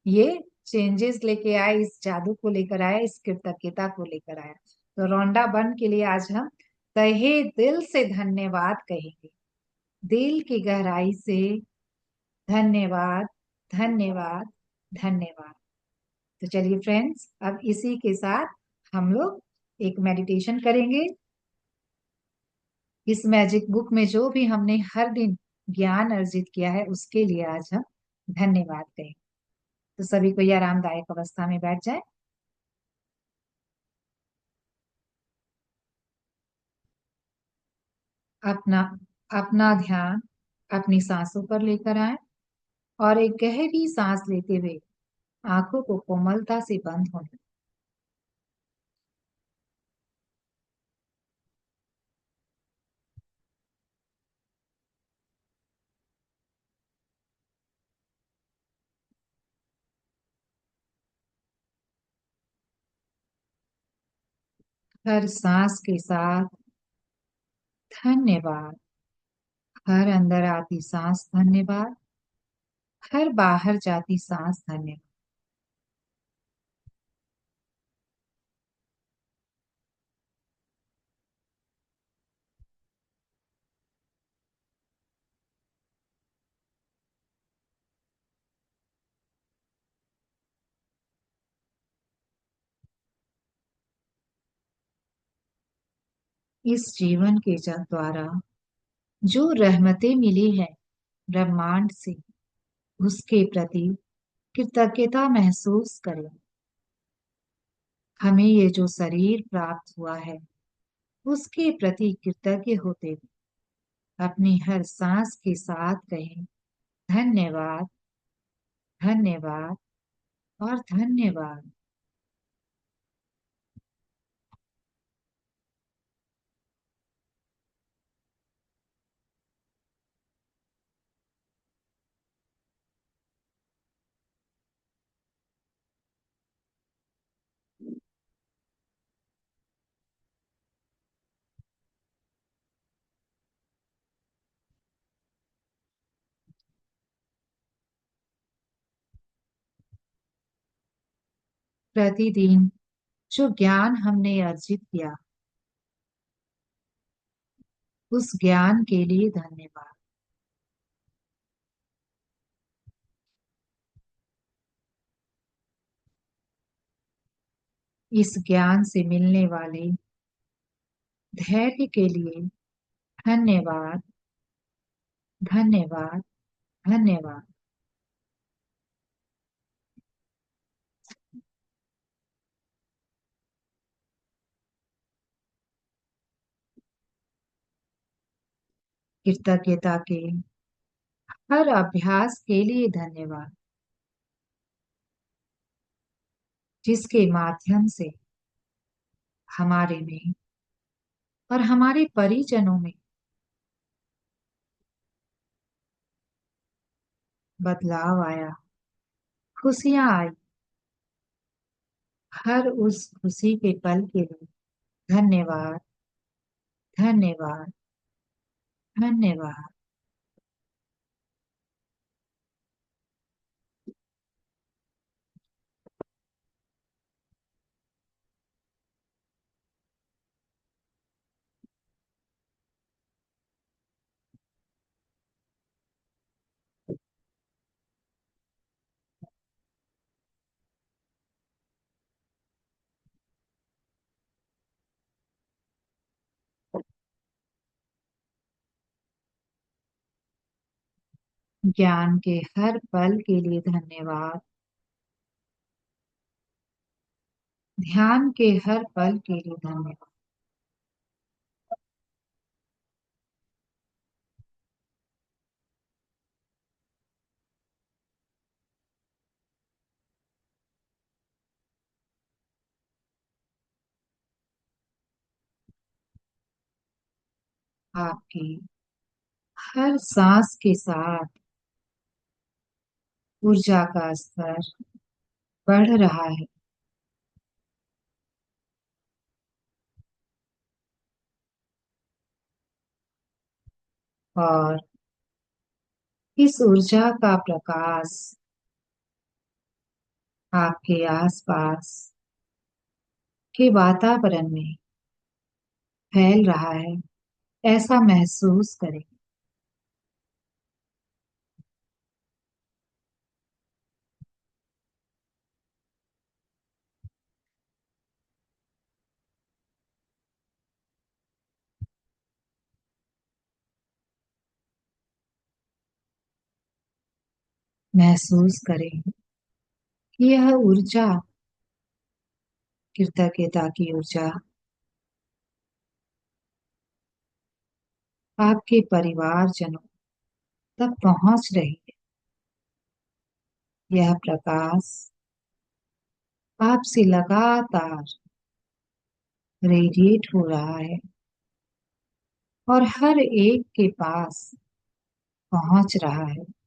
ये चेंजेस लेके आया, इस जादू को लेकर आया, इस कृतज्ञता को लेकर आया। तो रोंडा बर्न के लिए आज हम तहे दिल से धन्यवाद कहेंगे, दिल की गहराई से धन्यवाद, धन्यवाद, धन्यवाद। तो चलिए फ्रेंड्स, अब इसी के साथ हम लोग एक मेडिटेशन करेंगे। इस मैजिक बुक में जो भी हमने हर दिन ज्ञान अर्जित किया है उसके लिए आज हम धन्यवाद कहें। तो सभी को ये आरामदायक अवस्था में बैठ जाए। अपना अपना ध्यान अपनी सांसों पर लेकर आए और एक गहरी सांस लेते हुए आंखों को कोमलता से बंद होने। हर सांस के साथ धन्यवाद, हर अंदर आती सांस धन्यवाद, हर बाहर जाती सांस धन्यवाद। इस जीवन के द्वारा जो रहमतें मिली है ब्रह्मांड से, उसके प्रति कृतज्ञता महसूस करें। हमें ये जो शरीर प्राप्त हुआ है उसके प्रति कृतज्ञ होते हुए अपनी हर सांस के साथ कहें धन्यवाद, धन्यवाद और धन्यवाद। प्रतिदिन जो ज्ञान हमने अर्जित किया उस ज्ञान के लिए धन्यवाद। इस ज्ञान से मिलने वाले धैर्य के लिए धन्यवाद, धन्यवाद, धन्यवाद। कृतज्ञता के हर अभ्यास के लिए धन्यवाद, जिसके माध्यम से हमारे में और हमारे परिजनों में बदलाव आया, खुशियां आई। हर उस खुशी के पल के लिए धन्यवाद, धन्यवाद, धन्यवाद। ज्ञान के हर पल के लिए धन्यवाद, ध्यान के हर पल के लिए धन्यवाद। आपकी हर सांस के साथ ऊर्जा का स्तर बढ़ रहा है और इस ऊर्जा का प्रकाश आपके आसपास के वातावरण में फैल रहा है, ऐसा महसूस करें। महसूस करें कि यह ऊर्जा, कृतज्ञता की ऊर्जा, आपके परिवारजनों तक पहुंच रही है। यह प्रकाश आपसे लगातार रेडिएट हो रहा है और हर एक के पास पहुंच रहा है।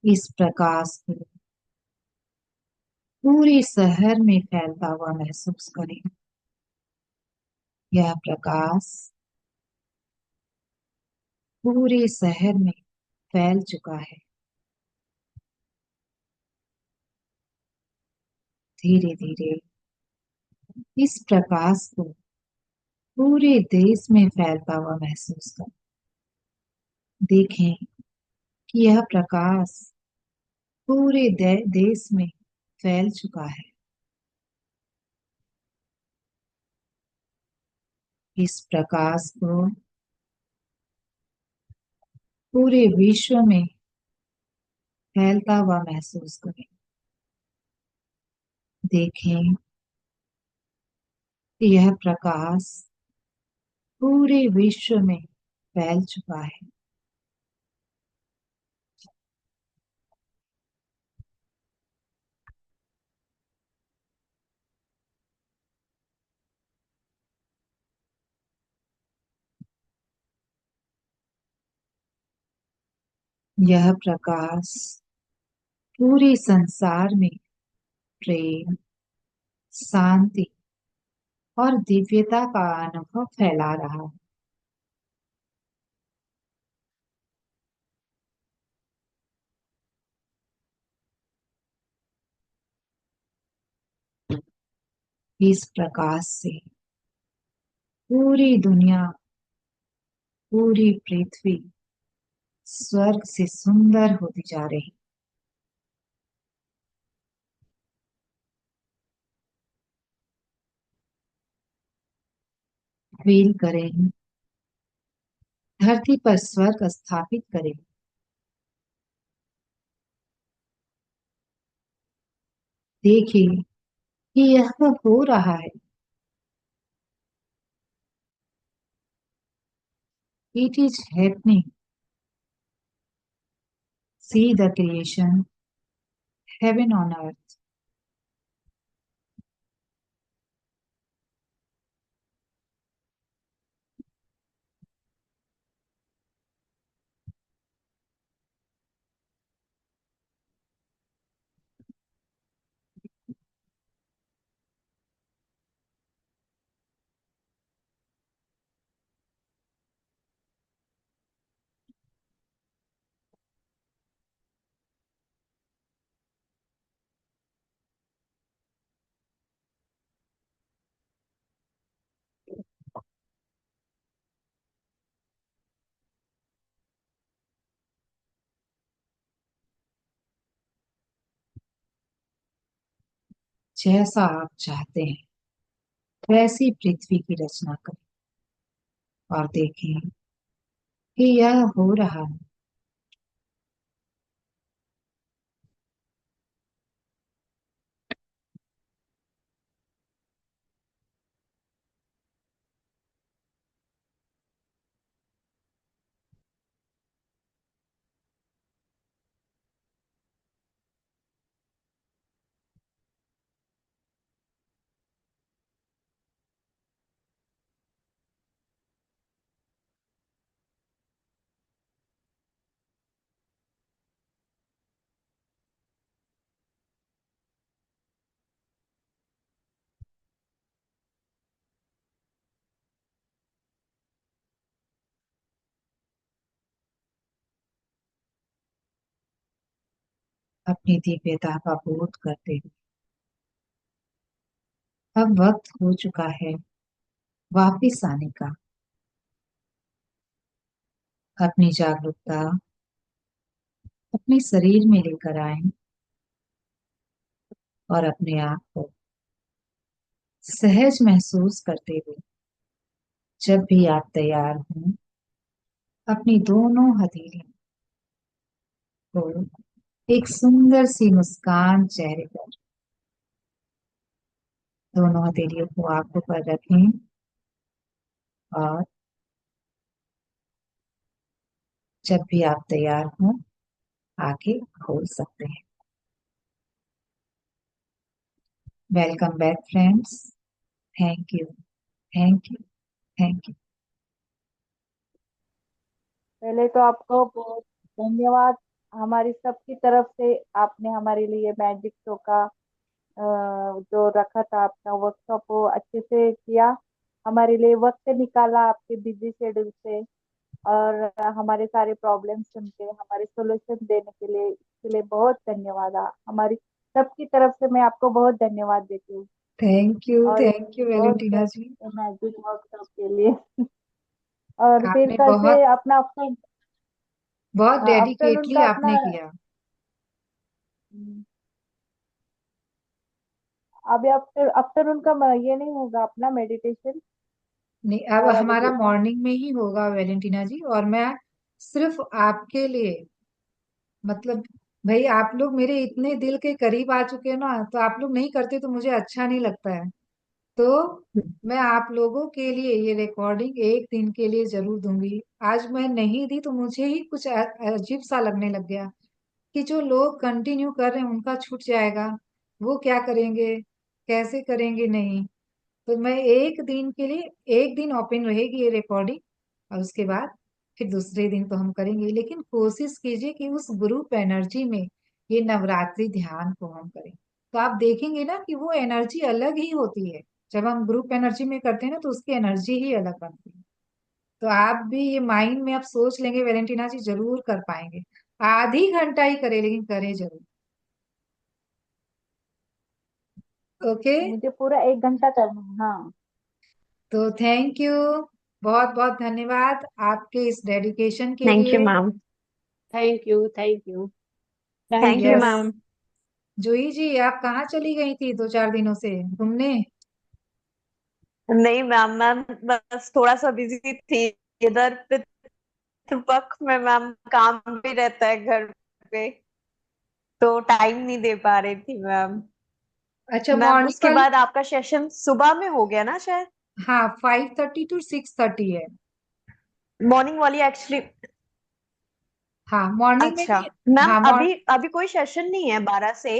इस प्रकाश को पूरे शहर में फैलता हुआ महसूस करें। यह प्रकाश पूरे शहर में फैल चुका है। धीरे धीरे इस प्रकाश को पूरे देश में फैलता हुआ महसूस करें। देखें कि यह प्रकाश पूरे देश में फैल चुका है। इस प्रकाश को पूरे विश्व में फैलता हुआ महसूस करें। देखें कि यह प्रकाश पूरे विश्व में फैल चुका है। यह प्रकाश पूरे संसार में प्रेम, शांति और दिव्यता का अनुभव फैला रहा है। इस प्रकाश से पूरी दुनिया, पूरी पृथ्वी स्वर्ग से सुंदर होती जा रही। फील करें, धरती पर स्वर्ग स्थापित करें। देखिए कि यह हो रहा है। It is happening. See the creation, heaven on earth. जैसा आप चाहते हैं वैसी पृथ्वी की रचना करें और देखें कि यह हो रहा है। अपनी दिव्यता का बोध करते हुए अब वक्त हो चुका है वापिस आने का। अपनी जागरूकता अपने शरीर में लेकर आए और अपने आप को सहज महसूस करते हुए जब भी आप तैयार हों अपनी दोनों हथेलियों को एक सुंदर सी मुस्कान चेहरे पर, दोनों हथेलियों को आंखों पर रखें और जब भी आप तैयार हों आंखें खोल सकते हैं। Welcome back friends. Thank you, thank you, thank you. पहले तो आपको बहुत धन्यवाद। हमारी सबकी तरफ से आपने हमारे लिए मैजिक शो का जो रखा था आपका वर्कशॉप वो अच्छे से किया, हमारे लिए वक्त निकाला आपके बिजी शेड्यूल से, और हमारे सारे प्रॉब्लम सुन के हमारे सोल्यूशन देने के लिए, इसके लिए बहुत धन्यवाद। हमारी सबकी तरफ से मैं आपको बहुत धन्यवाद देती हूँ, और थैंक यू बहुत वैलेंटीना जी। मैजिक वर्कशॉप के लिए। और फिर आपने कल से बहुत अपना आफ्टर बहुत आफ्टरनून डेडिकेटली का अपना, आपने किया। अभी आफ्टर आफ्टरनून का ये नहीं होगा अपना मेडिटेशन नहीं, अब 12 बजे हमारा का? मॉर्निंग में ही होगा वैलेंटीना जी, और मैं सिर्फ आपके लिए, मतलब भाई आप लोग मेरे इतने दिल के करीब आ चुके हैं ना, तो आप लोग नहीं करते तो मुझे अच्छा नहीं लगता है। तो मैं आप लोगों के लिए ये रिकॉर्डिंग एक दिन के लिए जरूर दूंगी। आज मैं नहीं दी तो मुझे ही कुछ अजीब सा लगने लग गया कि जो लोग कंटिन्यू कर रहे हैं उनका छूट जाएगा, वो क्या करेंगे, कैसे करेंगे। नहीं, तो मैं एक दिन के लिए, एक दिन ओपन रहेगी ये रिकॉर्डिंग, और उसके बाद फिर दूसरे दिन तो हम करेंगे, लेकिन कोशिश कीजिए कि उस ग्रुप एनर्जी में ये नवरात्रि ध्यान को हम करें। तो आप देखेंगे ना कि वो एनर्जी अलग ही होती है। जब हम ग्रुप एनर्जी में करते हैं ना तो उसकी एनर्जी ही अलग बनती है। तो आप भी ये माइंड में आप सोच लेंगे वैलेंटीना जी, जरूर कर पाएंगे। आधी घंटा ही करे लेकिन करे जरूर। ओके। मुझे पूरा 1 घंटा करना है, हाँ। तो थैंक यू, बहुत बहुत धन्यवाद आपके इस डेडिकेशन के थैंक यू लिए। Ma'am. Thank you, thank you, thank thank you you. Yes. Ma'am. Juhi ji, आप कहाँ चली गई थी 2-4 दिनों से घूमने? नहीं मैम, मैम बस थोड़ा सा बिजी थी इधर पितृपक्ष में मैम, काम भी रहता है घर पे, तो टाइम नहीं दे पा रही थी मैम। अच्छा, मैम मॉर्निंग उसके वाली। बाद आपका सेशन सुबह में हो गया ना शायद? हाँ, 5:30 to 6:30 है। मॉर्निंग वाली एक्चुअली। हाँ, मॉर्निंग में अच्छा भी। मैम, हाँ अभी अभी कोई सेशन नहीं है 12 से?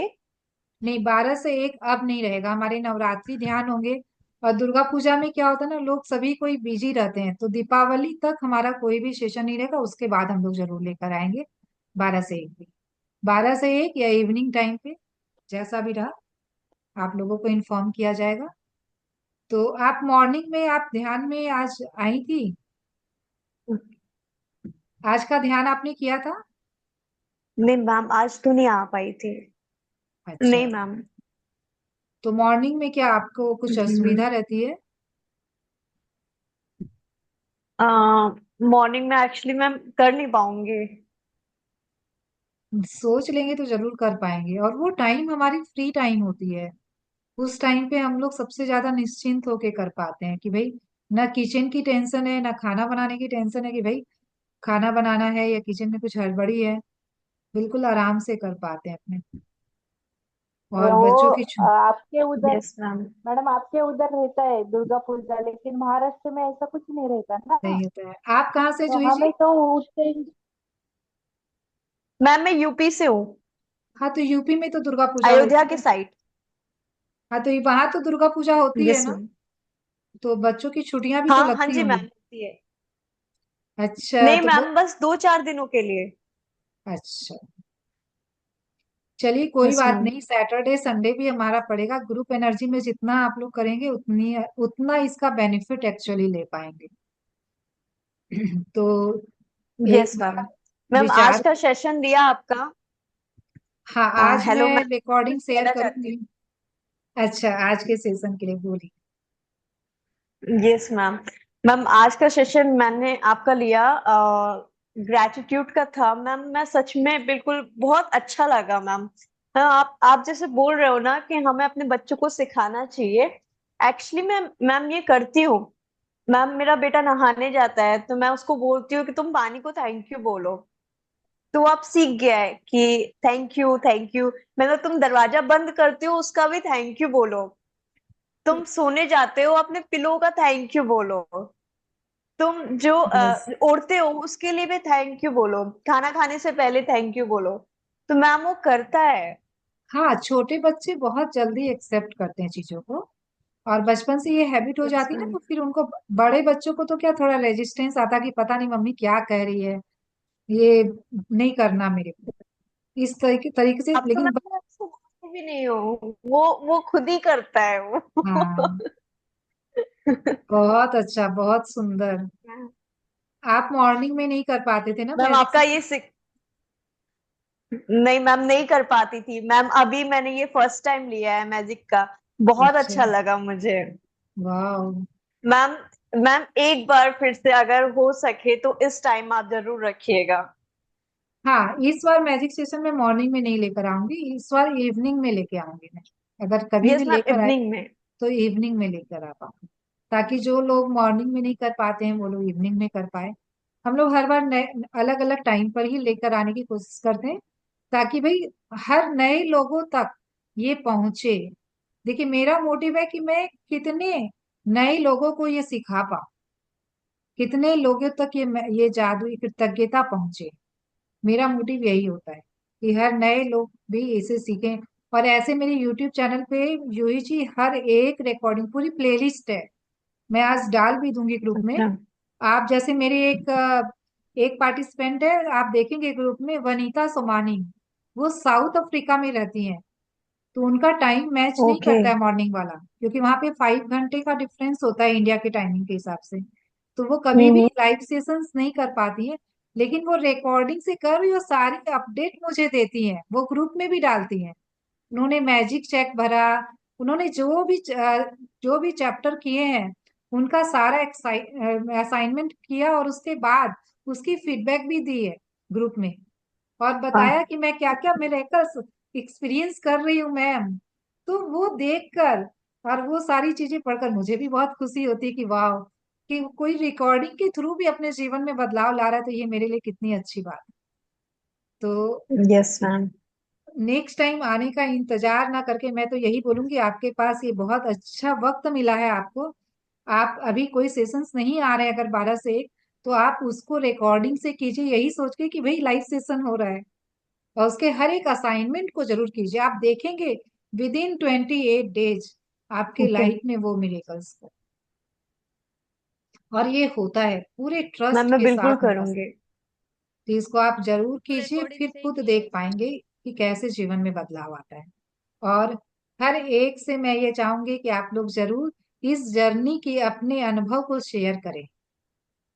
नहीं, 12 से 1 अब नहीं रहेगा, हमारे नवरात्रि ध्यान होंगे। और दुर्गा पूजा में क्या होता है ना, लोग सभी कोई बिजी रहते हैं, तो दीपावली तक हमारा कोई भी सेशन नहीं रहेगा, उसके बाद हम लोग जरूर लेकर आएंगे 12 से 1 भी। 12 से 1 या इवनिंग टाइम पे, जैसा भी रहा आप लोगों को इन्फॉर्म किया जाएगा। तो आप मॉर्निंग में आप ध्यान में आज आई थी? आज का ध्यान आपने किया था? नहीं मैम, आज तो नहीं आ पाई थी। अच्छा। नहीं मैम। तो मॉर्निंग में क्या आपको कुछ जी मैम। असुविधा रहती है? मॉर्निंग में एक्चुअली मैम कर नहीं पाऊंगी। सोच लेंगे तो जरूर कर पाएंगे, और वो टाइम हमारी फ्री टाइम होती है। उस टाइम पे हम लोग सबसे ज्यादा निश्चिंत होके कर पाते हैं कि भाई ना किचन की टेंशन है, ना खाना बनाने की टेंशन है कि भाई खाना बनाना है या किचन में कुछ हड़बड़ी है। बिल्कुल आराम से कर पाते हैं अपने। और वो बच्चों की आपके उधर, यस मैम। मैडम आपके उधर रहता है दुर्गा पूजा, लेकिन महाराष्ट्र में ऐसा कुछ नहीं रहता ना। नहीं होता है। आप कहाँ से तो जूही जी? हमें तो उस टाइम, मैम मैं यूपी से हूँ, हाँ, तो यूपी में तो दुर्गा पूजा अयोध्या होती के है। साइड। हाँ, तो वहां तो दुर्गा पूजा होती है यस ना, मैम। तो बच्चों की छुट्टियां भी तो हाँ हाँ लगती जी मैम, होंगी। होती है। अच्छा नहीं तो मैम, बस 2-4 दिनों के लिए। अच्छा, चलिए कोई यस बात मैम। नहीं, सैटरडे संडे भी हमारा पड़ेगा। ग्रुप एनर्जी में जितना आप लोग करेंगे उतनी उतना इसका बेनिफिट एक्चुअली ले पाएंगे। तो एक यस मैम। बार मैम आज विचार। का सेशन लिया आपका, हाँ, आज हेलो मैं मैम, रिकॉर्डिंग कुछ शेयर कहना चाहती करूंगी। अच्छा, आज के सेशन के लिए बोलिए। हूँ। Yes ma'am. मैम आज का सेशन मैंने आपका लिया ग्रेटिट्यूड का था मैम। मैं सच में बिल्कुल बहुत अच्छा लगा मैम। हाँ, आप जैसे बोल रहे हो ना कि हमें अपने बच्चों को सिखाना चाहिए। एक्चुअली मैं मैम ये करती हूँ। मैम मेरा बेटा नहाने जाता है तो मैं उसको बोलती हूँ कि तुम पानी को थैंक यू बोलो। तो अब सीख गया है कि थैंक यू थैंक यू। मतलब तुम दरवाजा बंद करते हो उसका भी थैंक यू बोलो। तुम सोने जाते हो अपने पिलो का थैंक यू बोलो। तुम जो यस। ओढ़ते हो उसके लिए भी थैंक यू बोलो। खाना खाने से पहले थैंक यू बोलो। तो मैम वो करता है। हाँ, छोटे बच्चे बहुत जल्दी एक्सेप्ट करते हैं चीजों को, और बचपन से ये हैबिट हो यस जाती है ना, मैम। तो फिर उनको, बड़े बच्चों को तो क्या थोड़ा रेजिस्टेंस आता कि पता नहीं मम्मी क्या कह रही है, ये नहीं करना मेरे को, इस तरीके से, अब तो लेकिन मैं उसको बोलती भी नहीं हूँ। वो खुद ही करता है वो। हाँ, बहुत अच्छा, बहुत सुंदर। आप मॉर्निंग में नहीं कर पाते थे ना मैम मैजिक आपका से? ये नहीं मैम नहीं कर पाती थी मैम। अभी मैंने ये फर्स्ट टाइम लिया है मैजिक का। बहुत अच्छा। अच्छा लगा मुझे। वाह। मैम मैम एक बार फिर से अगर हो सके तो इस टाइम आप जरूर रखिएगा। हाँ, इस बार मैजिक सेशन में मॉर्निंग में नहीं लेकर आऊंगी, इस बार इवनिंग में लेके आऊंगी मैं। अगर कभी भी यस मैम लेकर आए इवनिंग में। तो इवनिंग में लेकर आ पाऊँ, ताकि जो लोग मॉर्निंग में नहीं कर पाते हैं वो लोग इवनिंग में कर पाए। हम लोग हर बार अलग अलग टाइम पर ही लेकर आने की कोशिश करते हैं, ताकि भाई हर नए लोगों तक ये पहुंचे। देखिए, मेरा मोटिव है कि मैं कितने नए लोगों को ये सिखा पाऊं, कितने लोगों तक ये जादू, ये कृतज्ञता पहुंचे। मेरा मोटिव यही होता है कि हर नए लोग भी इसे सीखें। और ऐसे मेरे यूट्यूब चैनल पे यूही जी हर एक रिकॉर्डिंग पूरी प्लेलिस्ट है, मैं आज डाल भी दूंगी ग्रुप में। अच्छा। आप जैसे मेरे एक पार्टिसिपेंट है, आप देखेंगे ग्रुप में, वनीता सोमानी, वो साउथ अफ्रीका में रहती हैं। तो उनका टाइम मैच नहीं ओके। करता है मॉर्निंग वाला, क्योंकि वहां पे 5 घंटे का डिफरेंस होता है इंडिया के टाइमिंग के हिसाब से। तो वो कभी भी हम्म। लाइव सेशंस नहीं कर पाती है, लेकिन वो रिकॉर्डिंग से कर रही, और सारी अपडेट मुझे देती हैं, वो ग्रुप में भी डालती हैं। उन्होंने मैजिक चेक भरा, उन्होंने जो भी चैप्टर किए हैं उनका सारा असाइनमेंट किया, और उसके बाद उसकी फीडबैक भी दी है ग्रुप में, और बताया हाँ। कि मैं क्या क्या मेरेकल्स एक्सपीरियंस कर रही हूँ मैम। तो वो देखकर और वो सारी चीजें पढ़कर मुझे भी बहुत खुशी होती है कि वाह, कि कोई रिकॉर्डिंग के थ्रू भी अपने जीवन में बदलाव ला रहा है, तो ये मेरे लिए कितनी अच्छी बात है। तो यस मैम। नेक्स्ट टाइम आने का इंतजार ना करके मैं तो यही बोलूंगी, आपके पास ये बहुत अच्छा वक्त मिला है आपको। आप अभी कोई सेशंस नहीं आ रहे, अगर 12 से 1, तो आप उसको रिकॉर्डिंग से कीजिए, यही सोच के कि भाई लाइव सेशन हो रहा है, और उसके हर एक असाइनमेंट को जरूर कीजिए। आप देखेंगे विद इन 28 डेज आपके ओके लाइफ में वो मिरेकल्स हो। और ये होता है, पूरे मैम ट्रस्ट मैं के बिल्कुल साथ होता है। करूंगी। तो इसको आप जरूर कीजिए, फिर खुद देख पाएंगे कि कैसे जीवन में बदलाव आता है। और हर एक से मैं ये चाहूंगी कि आप लोग जरूर इस जर्नी की अपने अनुभव को शेयर करें,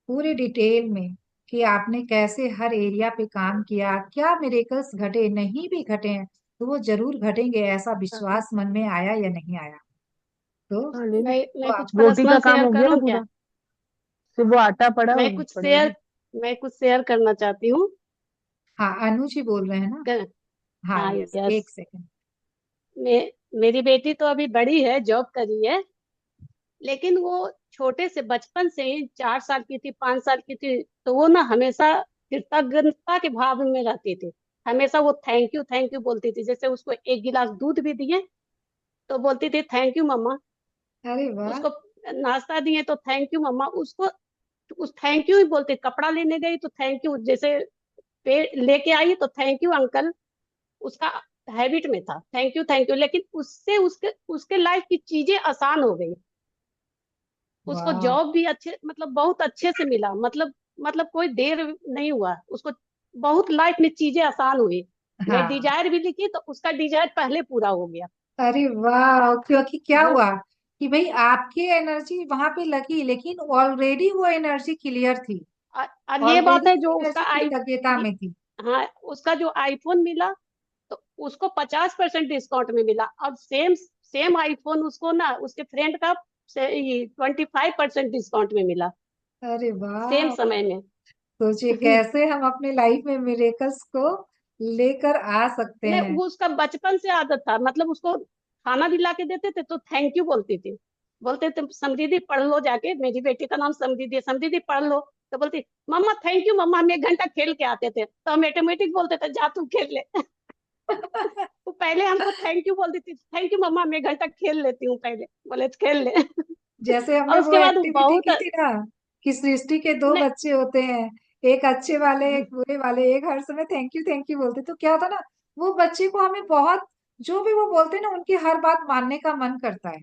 पूरे डिटेल में, कि आपने कैसे हर एरिया पे काम किया, क्या मिरेकल्स घटे, नहीं भी घटे हैं तो वो जरूर घटेंगे, ऐसा विश्वास मन में आया या नहीं आया। तो, हाँ, मैं आप कुछ रोटी का पर्सनल काम शेयर हो गया करूं क्या? पूरा। सिर्फ वो आटा पड़ा मैं कुछ पड़ेगा। शेयर मैं कुछ शेयर करना चाहती हूँ। हाँ, अनु जी बोल रहे हैं ना? क- हाँ, हाँ, यस, यस। 1 सेकंड। मेरी बेटी तो अभी बड़ी है, जॉब कर रही है। लेकिन वो छोटे से बचपन से ही 4 साल की थी, 5 साल की थी, तो वो ना हमेशा कृतज्ञता के भाव में रहती थी। हमेशा वो थैंक यू बोलती थी। जैसे उसको एक गिलास दूध भी दिए तो बोलती थी थैंक यू मम्मा। अरे वाह। उसको नाश्ता दिए तो थैंक यू मम्मा। उसको उस थैंक यू ही बोलते। कपड़ा लेने गई तो थैंक यू। जैसे पे लेके आई तो थैंक यू अंकल। उसका हैबिट में था थैंक यू। लेकिन उससे उसके उसके लाइफ की चीजें आसान हो गई। उसको वाह। जॉब भी अच्छे, मतलब बहुत अच्छे से मिला। मतलब कोई देर नहीं हुआ उसको। बहुत लाइफ में चीजें आसान हुई। मैं हाँ। डिजायर भी लिखी तो उसका डिजायर पहले पूरा हो गया। अरे वाह, क्योंकि क्या हाँ। हुआ कि भाई आपकी एनर्जी वहां पे लगी, लेकिन ऑलरेडी वो एनर्जी क्लियर थी, और ये बात ऑलरेडी है वो जो उसका एनर्जी आई कृतज्ञता में थी। हाँ, उसका जो आईफोन मिला तो उसको 50% डिस्काउंट में मिला। अब सेम सेम आईफोन उसको ना उसके फ्रेंड का 25% डिस्काउंट में मिला, अरे सेम वाह। समय में। सोचिए कैसे हम अपने लाइफ में मिरेकल्स को लेकर आ सकते नहीं, हैं। वो उसका बचपन से आदत था, मतलब उसको खाना भी ला के देते थे तो थैंक यू बोलती थी। बोलते थे समृद्धि पढ़ लो जाके, मेरी बेटी का नाम समृद्धि है, समृद्धि पढ़ लो। तो बोलती मम्मा थैंक यू मम्मा, हम 1 घंटा खेल के आते थे। तो हम ऑटोमेटिक बोलते थे जा तू खेल ले। वो पहले हमको थैंक यू बोलती थी, थैंक यू मम्मा, मैं 1 घंटा खेल लेती हूँ पहले। बोले तो खेल ले। जैसे हमने और वो उसके बाद वो एक्टिविटी बहुत की थी ना कि सृष्टि के दो नहीं, बच्चे होते हैं, एक अच्छे वाले एक बुरे वाले, एक हर समय थैंक यू बोलते, तो क्या होता ना, वो बच्चे को हमें बहुत, जो भी वो बोलते हैं ना उनकी हर बात मानने का मन करता है,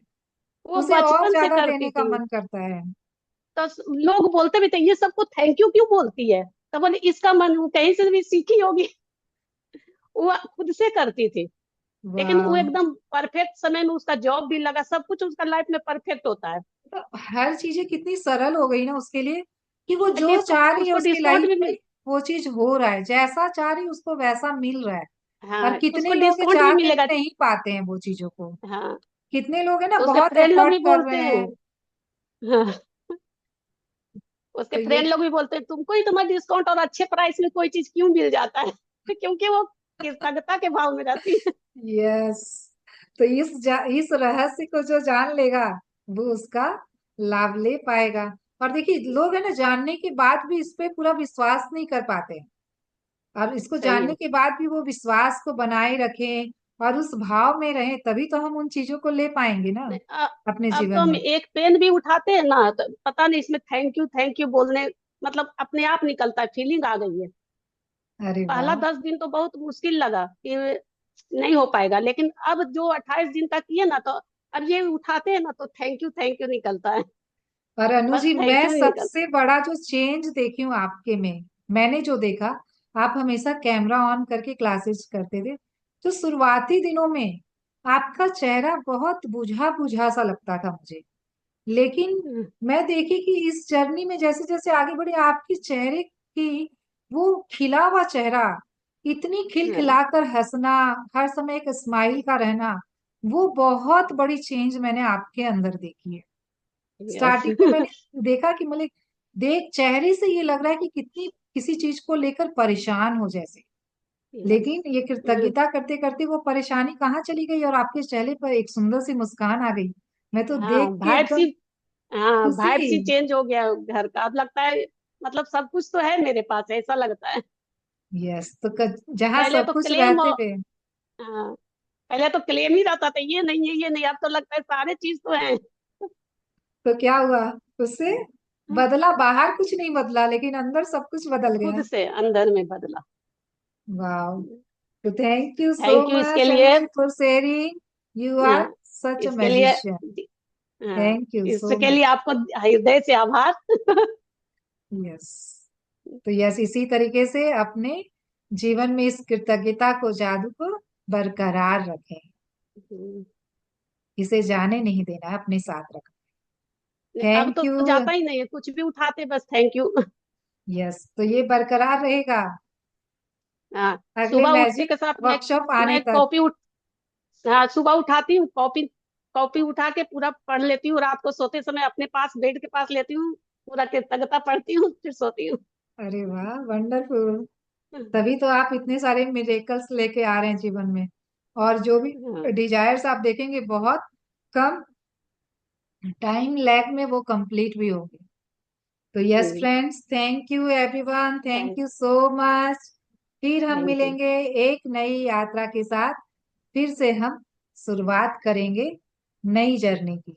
वो उसे और बचपन से ज्यादा करती देने का थी। मन करता है। तो लोग बोलते भी थे ये सबको थैंक यू क्यों बोलती है। तो बोले इसका मन वो कहीं से भी सीखी होगी। वो खुद से करती थी। लेकिन वो वाह। एकदम परफेक्ट समय में उसका जॉब भी लगा, सब कुछ उसका लाइफ में परफेक्ट होता है। तो हर चीजें कितनी सरल हो गई ना उसके लिए, कि वो जो डिस्को चाह रही है उसको उसकी डिस्काउंट लाइफ भी में वो चीज हो रहा है, जैसा चाह रही है उसको वैसा मिल रहा है। और हाँ, कितने उसको लोग हैं डिस्काउंट भी चाह के भी मिलेगा। नहीं पाते हैं वो चीजों को, हाँ, कितने लोग हैं ना तो उसके बहुत फ्रेंड लोग एफर्ट भी कर बोलते रहे हैं। हैं। हाँ, उसके तो ये, फ्रेंड लोग भी बोलते हैं तुमको ही तुम्हारा डिस्काउंट और अच्छे प्राइस में कोई चीज क्यों मिल जाता है। क्योंकि वो कृतज्ञता के भाव में रहती है। यस, तो इस रहस्य को जो जान लेगा वो उसका लाभ ले पाएगा। और देखिए लोग है ना जानने के बाद भी इस पे पूरा विश्वास नहीं कर पाते, और इसको सही जानने है। के बाद भी वो विश्वास को बनाए रखें और उस भाव में रहें, तभी तो हम उन चीजों को ले पाएंगे ना नहीं, अपने अब तो जीवन हम में। एक पेन भी उठाते हैं ना तो पता नहीं इसमें थैंक यू बोलने, मतलब अपने आप निकलता है, फीलिंग आ गई है। अरे पहला वाह। 10 दिन तो बहुत मुश्किल लगा कि नहीं हो पाएगा, लेकिन अब जो 28 दिन तक किए ना तो अब ये उठाते हैं ना तो थैंक यू निकलता है। और अनु बस जी, थैंक मैं यू ही निकलता सबसे बड़ा जो चेंज देखी हूँ आपके में, मैंने जो देखा, आप हमेशा कैमरा ऑन करके क्लासेस करते थे, तो शुरुआती दिनों में आपका चेहरा बहुत बुझा बुझा सा लगता था मुझे, लेकिन है। मैं देखी कि इस जर्नी में जैसे जैसे आगे बढ़े आपके चेहरे की वो खिला हुआ चेहरा, इतनी हाँ, खिलखिलाकर हंसना, हर समय एक स्माइल का रहना, वो बहुत बड़ी चेंज मैंने आपके अंदर देखी है। यस। स्टार्टिंग में मैंने देखा कि मतलब देख चेहरे से ये लग रहा है कि कितनी किसी चीज को लेकर परेशान हो जैसे, यस। लेकिन ये कृतज्ञता करते करते वो परेशानी कहाँ चली गई और आपके चेहरे पर एक सुंदर सी मुस्कान आ गई। मैं तो हाँ, देख के एकदम वाइब सी खुशी। चेंज हो गया घर का, अब लगता है मतलब सब कुछ तो है मेरे पास, ऐसा लगता है। यस, तो जहाँ पहले सब तो कुछ क्लेम रहते थे, हाँ, पहले तो क्लेम ही रहता था ये नहीं है ये नहीं, अब तो लगता है सारे चीज तो है। तो क्या हुआ उससे, बदला बाहर कुछ नहीं बदला लेकिन अंदर सब कुछ बदल खुद गया। से अंदर में बदला। वाह। तो thank you so thank you इसके मच लिए। अनु फॉर शेयरिंग, यू आर हाँ, सच अ इसके लिए मैजिशियन। हाँ, थैंक यू सो इसके लिए मच। आपको हृदय से आभार। यस, तो यस इसी तरीके से अपने जीवन में इस कृतज्ञता को, जादू को बरकरार रखें, इसे जाने नहीं देना है, अपने साथ रखना। अब थैंक तो यू। जाता ही नहीं है, कुछ भी उठाते बस थैंक यू। यस, तो ये बरकरार रहेगा हाँ, अगले सुबह उठते मैजिक के साथ वर्कशॉप आने मैं तक। कॉपी उठ हाँ, सुबह उठाती हूँ, कॉपी कॉपी उठा के पूरा पढ़ लेती हूँ, रात को सोते समय अपने पास बेड के पास लेती हूँ, पूरा कृतज्ञता पढ़ती हूँ फिर सोती हूँ। अरे वाह, वंडरफुल। तभी तो आप इतने सारे मिरेकल्स लेके आ रहे हैं जीवन में, और जो भी हाँ, डिजायर्स आप देखेंगे बहुत कम टाइम लैग में वो कंप्लीट भी होंगे। तो yes hmm, friends, thank you everyone, thank thank you so much. फिर हम थैंक यू। मिलेंगे एक नई यात्रा के साथ, फिर से हम शुरुआत करेंगे नई जर्नी की।